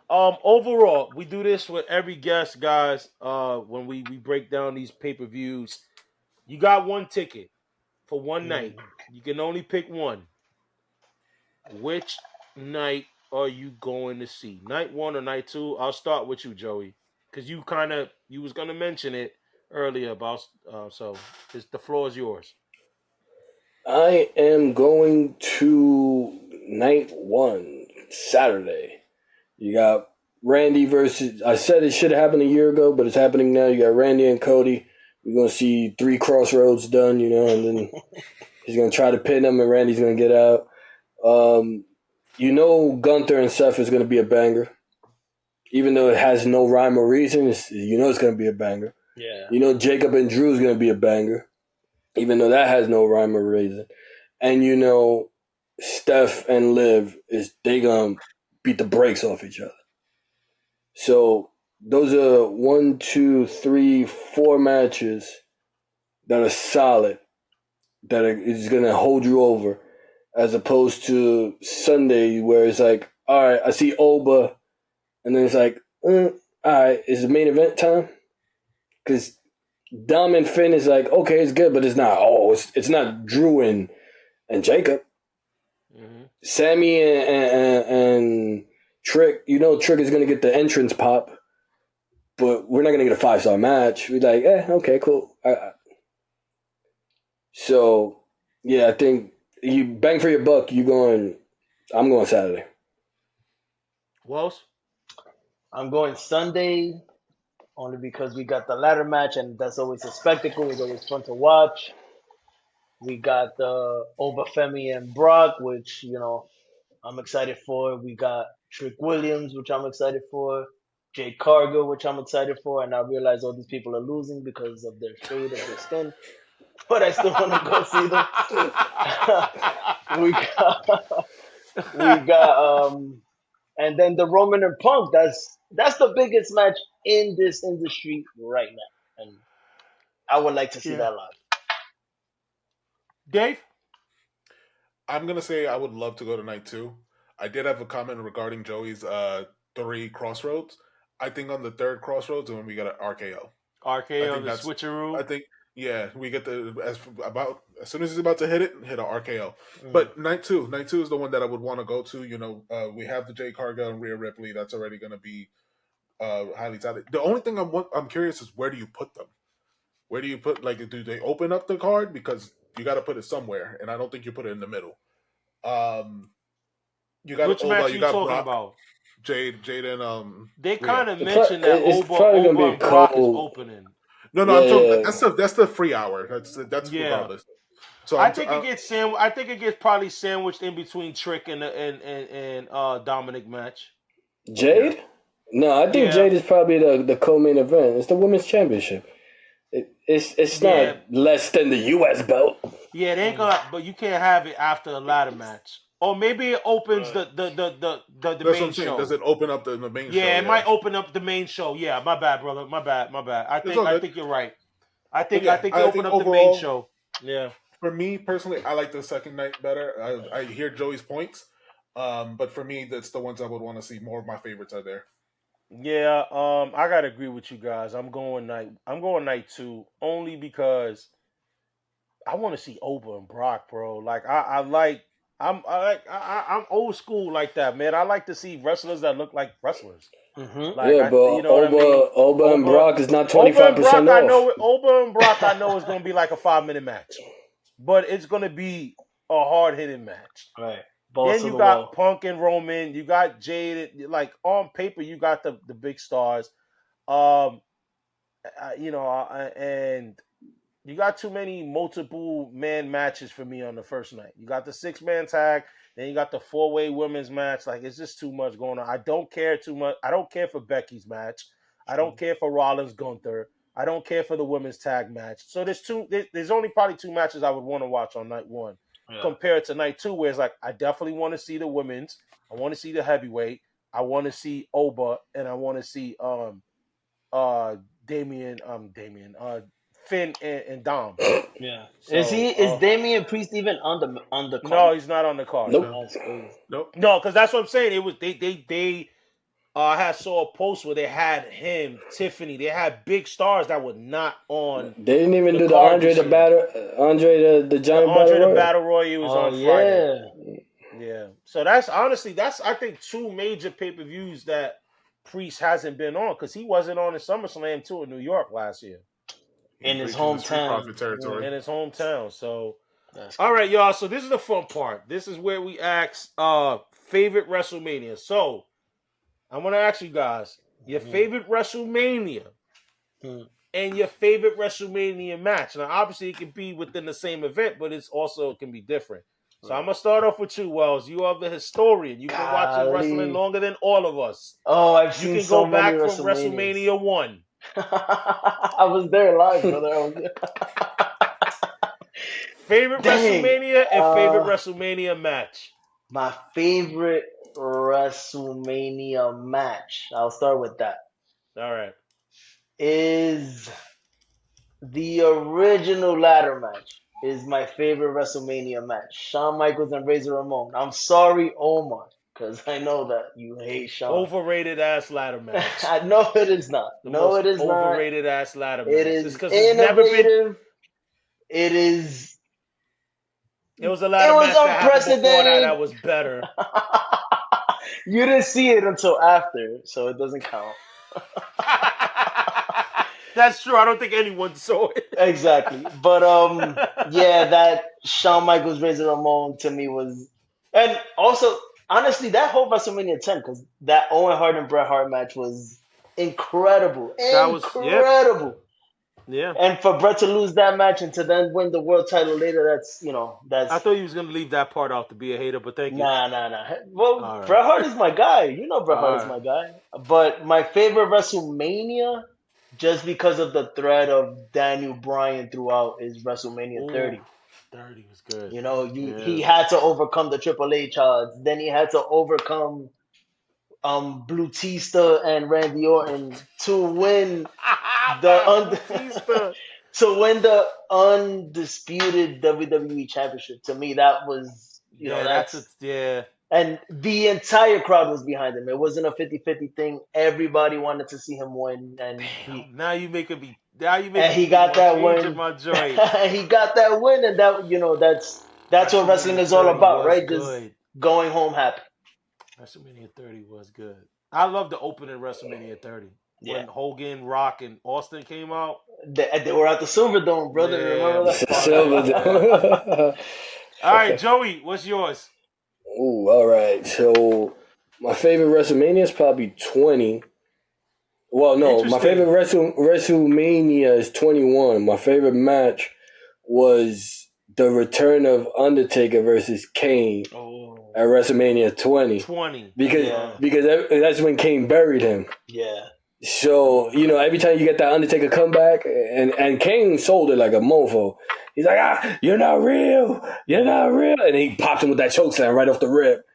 Overall, we do this with every guest, guys. When we break down these pay-per-views, you got one ticket for one night. You can only pick one. Which night are you going to see? Night one or night two? I'll start with you, Joey, because you was gonna mention it earlier about. So the floor is yours. I am going to night one, Saturday. You got Randy versus... I said it should have happened a year ago, but it's happening now. You got Randy and Cody. We're going to see 3 crossroads done, and then he's going to try to pin him, and Randy's going to get out. Gunther and Seth is going to be a banger. Even though it has no rhyme or reason, it's going to be a banger. Yeah. Jacob and Drew is going to be a banger. Even though that has no rhyme or reason. And Steph and Liv, they going to beat the brakes off each other. So those are 1, 2, 3, 4 matches that are solid, that is going to hold you over, as opposed to Sunday where it's like, all right, I see Oba, and then it's like, all right, is the main event time? Because Dom and Finn is like, okay, it's good, but it's not. It's not Drew and Jacob. Mm-hmm. Sami and Trick. Trick is gonna get the entrance pop, but we're not gonna get a 5-star match. We're like, okay, cool. So yeah, I think you bang for your buck. I'm going Saturday. Wells? I'm going Sunday only because we got the ladder match, and that's always a spectacle. It's always fun to watch. We got the Over Femi and Brock, which I'm excited for. We got Trick Williams, which I'm excited for. Jade Cargill, which I'm excited for. And I realize all these people are losing because of their shade of their skin, but I still want to go see them. we got and then the Roman and Punk. That's the biggest match in this industry right now, and I would like to see that live. Dave? I'm gonna say I would love to go to night 2. I did have a comment regarding Joey's 3 crossroads. I think on the 3rd crossroads is when we got an RKO. RKO, the switcheroo. I think we get as soon as he's about to hit an RKO. But night two is the one that I would want to go to. We have the Jade Cargill and Rhea Ripley. That's already going to be highly touted. The only thing I'm curious is where do you put them? Where do you put do they open up the card, because you got to put it somewhere, and I don't think you put it in the middle. You got which match you you got talking Brock, about? Jade and They kind of mentioned that Oba and Brock is opening. No, I'm talking, that's the free hour. That's regardless. So I think it gets probably sandwiched in between Trick and Dominik match. Jade? No, I think Jade is probably the co-main event. It's the women's championship. It's not less than the U.S. belt. Yeah, they ain't gonna. But you can't have it after a ladder match. Or maybe it opens the main show. Does it open up the main show? Yeah, it might open up the main show. Yeah, my bad, brother. My bad. I think you're right. I think they open up the main show. Yeah. For me personally, I like the second night better. I hear Joey's points, but for me, that's the ones I would want to see. More of my favorites are there. Yeah, I gotta agree with you guys. I'm going night 2 only because I want to see Oba and Brock, bro. Like I'm old school like that, man. I like to see wrestlers that look like wrestlers. Mm-hmm. But Oba and Brock is not 25% off. Oba and Brock, I know is going to be like a 5-minute match, but it's going to be a hard hitting match. Right. Then you got Punk and Roman. You got Jade. Like on paper, you got the big stars. And you got too many multiple man matches for me on the first night. You got the 6-man tag, then you got the 4-way women's match. Like, it's just too much going on. I don't care too much. I don't care for Becky's match. I don't care for Rollins Gunther. I don't care for the women's tag match. So there's only probably 2 matches I would want to watch on night 1 compared to night 2, where it's like I definitely want to see the women's. I want to see the heavyweight. I want to see Oba, and I want to see Finn and Dom. Yeah. So, is Damian Priest even on the card? No, he's not on the card. Nope. No, because that's what I'm saying. It was they saw a post where they had him, Tiffany. They had big stars that were not on. They didn't even do the Andre the Giant Battle Royal was on Friday. Yeah. So that's I think 2 major pay-per-views that Priest hasn't been on, because he wasn't on the SummerSlam too in New York last year. In his hometown. In his hometown. So, all right, y'all. So this is the fun part. This is where we ask favorite WrestleMania. So I want to ask you guys your favorite WrestleMania and your favorite WrestleMania match. Now, obviously, it can be within the same event, but it can be different. So I'm gonna start off with you, Wells. You are the historian. You've been watching wrestling longer than all of us. Oh, I've seen so many You can go back from WrestleMania 1. I was there live, brother. Favorite WrestleMania and favorite WrestleMania match. My favorite WrestleMania match, I'll start with that. All right. Is the original ladder match. Is my favorite WrestleMania match. Shawn Michaels and Razor Ramon. I'm sorry, Omar, because I know that you hate Shawn. Overrated ass ladder match. No, it is not. It is overrated ass ladder match. It is innovative. It is. It was a ladder match that happened before that was better. You didn't see it until after, so it doesn't count. That's true. I don't think anyone saw it. Exactly. But that Shawn Michaels Razor Ramon to me was, and also honestly, that whole WrestleMania 10, because that Owen Hart and Bret Hart match was incredible. That was Incredible. yeah. And for Bret to lose that match and to then win the world title later, that's I thought he was gonna leave that part out to be a hater, but thank you. nah. Well, All right. Bret Hart is my guy. You know Bret Hart is All my guy. But my favorite WrestleMania, just because of the thread of Daniel Bryan throughout, is WrestleMania 30. 30 was good. You know, he had to overcome the Triple H odds. Then he had to overcome Blutista and Randy Orton to win Batista. to win the undisputed WWE Championship. To me, that was yeah. and the entire crowd was behind him. It wasn't a 50-50 thing. Everybody wanted to see him win, and Now you making me. he got that win. My joint. He got that win, and that's what wrestling is all about, right? Good. Just going home happy. WrestleMania 30 was good. I love the opening WrestleMania 30 when Hogan, Rock, and Austin came out. They were at the Silverdome, brother. Yeah. Remember that? Silverdome. All right, Joey, what's yours? Ooh, all right. So my favorite WrestleMania is probably 20. Well, no, my favorite WrestleMania is 21. My favorite match was the return of Undertaker versus Kane at WrestleMania 20. Because that's when Kane buried him. Yeah. So, every time you get that Undertaker comeback, and Kane sold it like a mofo. He's like, you're not real. You're not real. And he pops him with that chokeslam right off the rip.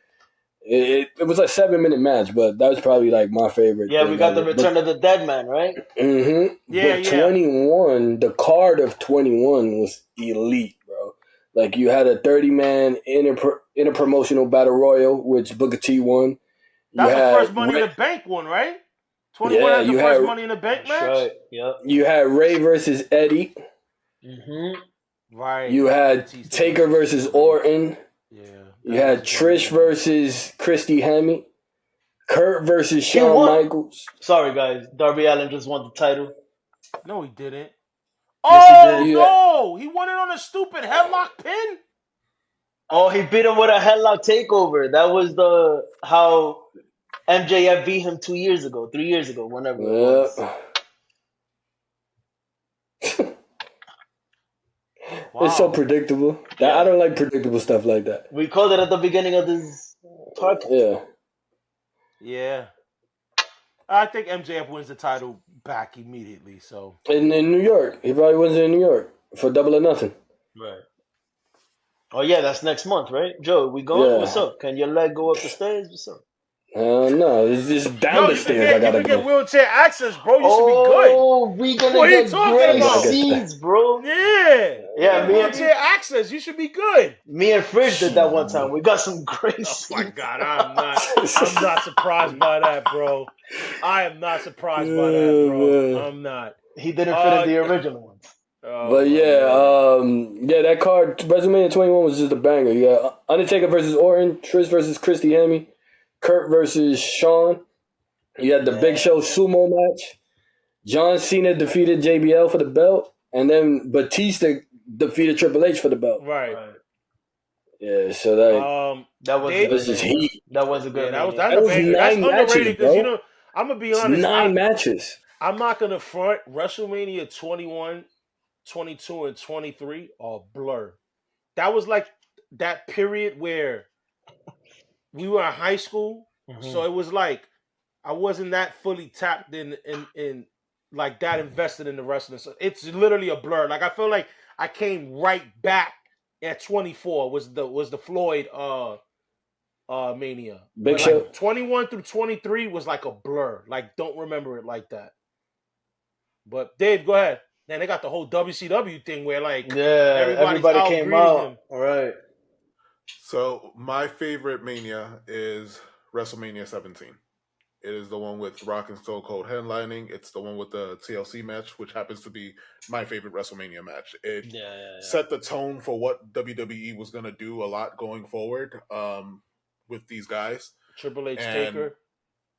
It was a 7-minute match, but that was probably like my favorite. Yeah, we got the return of the dead man, right? Mm-hmm. Yeah, but 21, the card of 21 was elite, bro. Like you had a 30-man interpromotional battle royal, which Booker T won. That's the first Money in the Bank one, right? 21 had the first Money in the Bank match. Right. Yep. You had Ray versus Eddie. Mm-hmm. Right. You had Taker versus Orton. Yeah. You had Trish versus Christy Hemme. Kurt versus Shawn Michaels. Sorry, guys. Darby Allin just won the title. No, he didn't. Yes, he did. No! He won it on a stupid headlock pin? Oh, he beat him with a headlock takeover. That was how MJF beat him 3 years ago, whenever it was. Wow. It's so predictable. I don't like predictable stuff like that. We called it at the beginning of this podcast. Yeah. I think MJF wins the title back immediately. So in New York. He probably wins it in New York for Double or Nothing. Right. Oh, yeah, that's next month, right? Joe, we going? Yeah. What's up? Can your leg go up the stairs? What's up? No, it's just down the stairs. I gotta go. You can get wheelchair access, bro. You should be good. Oh, we gonna get great seats, bro. Yeah. Wheelchair access. You should be good. Me and Fridge did that one time. We got some great seats. Oh my God, I'm not surprised by that, bro. I am not surprised by that, bro. I'm not. He didn't fit in the original ones. But that card, WrestleMania 21 was just a banger. You got Undertaker versus Orton, Trish versus Christy Hemme, Kurt versus Shawn. You had the Big Show sumo match. John Cena defeated JBL for the belt, and then Batista defeated Triple H for the belt. Right. Yeah, so that was just heat. That was a good. That was 9 matches, bro. I'm gonna be honest. 9 matches. I'm not gonna front. WrestleMania 21, 22, and 23 are blur. That was like that period where we were in high school, so it was like I wasn't that fully tapped in like that invested in the wrestling. So it's literally a blur. Like I feel like I came right back at 24 was the Floyd Mania. Big Show. 21 through 23 was like a blur. Like don't remember it like that. But Dave, go ahead. Man, they got the whole WCW thing where like everybody came out. Him. All right. So my favorite Mania is WrestleMania 17. It is the one with Rock and Stone Cold headlining. It's the one with the TLC match, which happens to be my favorite WrestleMania match. It set the tone for what WWE was going to do a lot going forward with these guys. Triple H Taker.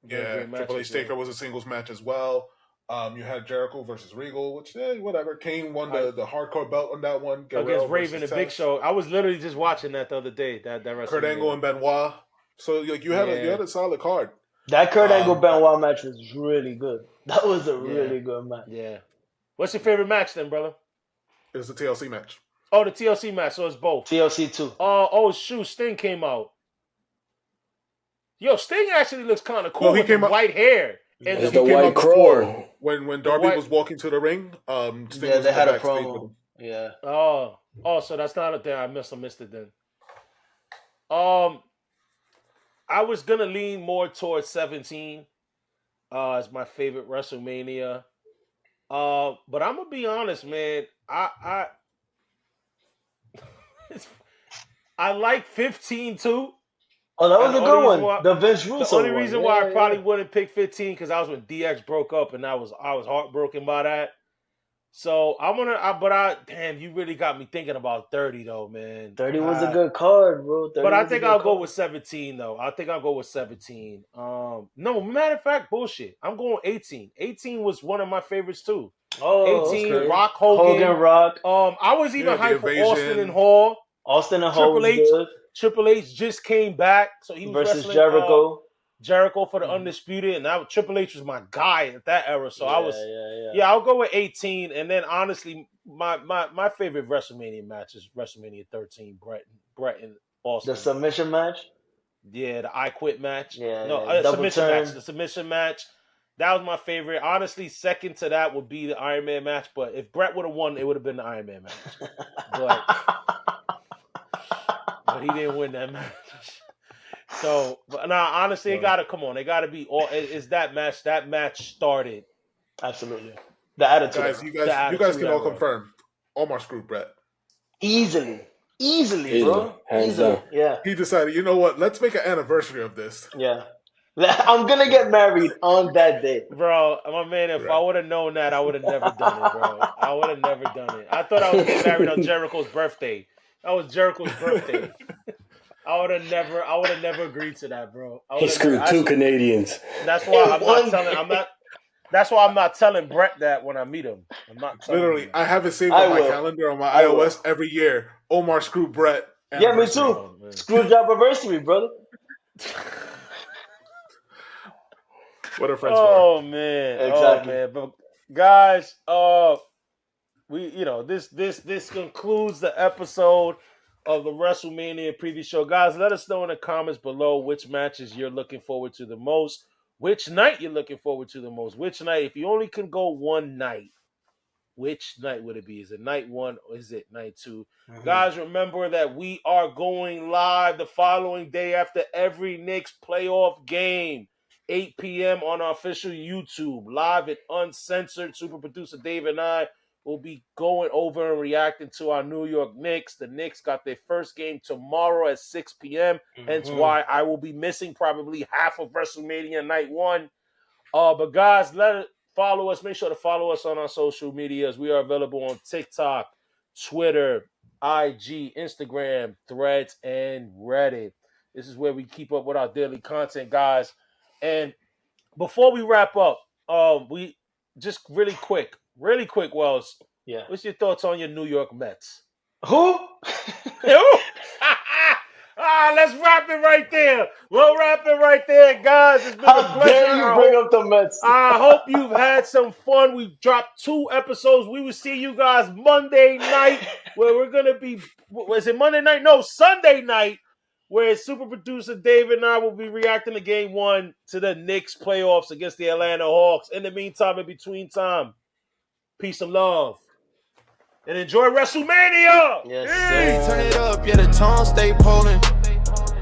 Yeah, Triple H Taker was a singles match as well. You had Jericho versus Regal, which whatever. Kane won the hardcore belt on that one. Against Raven and Big Show. I was literally just watching that the other day. That Kurt Angle and Benoit. So like you had a solid card. That Kurt Angle Benoit match was really good. That was a really good match. Yeah. What's your favorite match then, brother? It was the TLC match. Oh, the TLC match. So it's both. TLC 2. Oh, shoot. Sting came out. Yo, Sting actually looks kind of cool with white hair. And the white crow. When Darby was walking to the ring, Sting was they had a backstage promo. with him. Yeah. Oh, so that's not a thing. I missed it then. I was gonna lean more towards 17 as my favorite WrestleMania. But I'm gonna be honest, man. I like 15 too. Oh, that was a good one. The Vince Russo. The only reason why I probably wouldn't pick 15 because I was when DX broke up and I was heartbroken by that. So damn, you really got me thinking about 30 though, man. 30 was a good card, bro. But I think I'll go with 17 though. I think I'll go with 17. No, matter of fact, bullshit. I'm going 18. 18 was one of my favorites too. Oh, 18, okay. Rock Hogan. Rock. I was even hyped for Austin and Hall. Austin and Hall was good. Triple H just came back, so he was versus wrestling Jericho for the Undisputed, and Triple H was my guy at that era. So I'll go with 18, and then honestly, my favorite WrestleMania match is WrestleMania 13, Brett and Austin. The submission match. Yeah, the I Quit match. The submission match. That was my favorite. Honestly, second to that would be the Iron Man match, but if Brett would have won, it would have been the Iron Man match. But he didn't win that match. So, honestly, they gotta be all. It's that match. That match started. Absolutely. The attitude. Guys, you guys can all confirm. Omar screwed Brett. Easily, bro. Hands down. Yeah. He decided, you know what? Let's make an anniversary of this. Yeah. I'm gonna get married on that day, bro. My man, if I would have known that, I would have never done it, bro. I would have never done it. I thought I was getting married on Jericho's birthday. That was Jericho's birthday. I would have never agreed to that, bro. He screwed two Canadians. That's why I'm not telling Brett that when I meet him. I'm not telling him. I have it saved on my calendar on my iOS every year. Omar screwed Brett. Yeah, me too. Oh, Screwjob anniversary, brother. What are friends for? Man. Exactly. Oh man. But guys, this concludes the episode of the WrestleMania preview show. Guys, let us know in the comments below which matches you're looking forward to the most, which night you're looking forward to the most, which night, if you only can go one night, which night would it be? Is it night one or is it night two? Mm-hmm. Guys, remember that we are going live the following day after every Knicks playoff game. 8 p.m. on our official YouTube, live and uncensored. Super producer Dave and I will be going over and reacting to our New York Knicks. The Knicks got their first game tomorrow at 6 p.m., hence why I will be missing probably half of WrestleMania night one. But guys, follow us. Make sure to follow us on our social medias. We are available on TikTok, Twitter, IG, Instagram, Threads, and Reddit. This is where we keep up with our daily content, guys. And before we wrap up, we just really quick, Wells. Yeah. What's your thoughts on your New York Mets? Who? Let's wrap it right there. We'll wrap it right there, guys. It's been a pleasure. How dare you bring up the Mets? I hope you've had some fun. We dropped 2 episodes. We will see you guys Monday night, where we're gonna be. Was it Monday night? No, Sunday night. Where super producer David and I will be reacting to game 1 to the Knicks playoffs against the Atlanta Hawks. In the meantime, in between time, peace and love. And enjoy WrestleMania! Yes, Turn it up, yeah, the tone stay polling.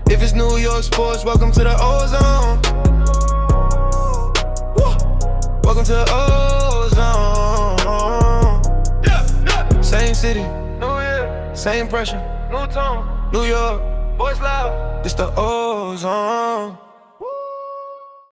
If it's New York sports, welcome to the Ozone. Woo. Welcome to the Ozone. Same city, New Year. Same pressure, new tone, New York. Boys loud, it's the Ozone.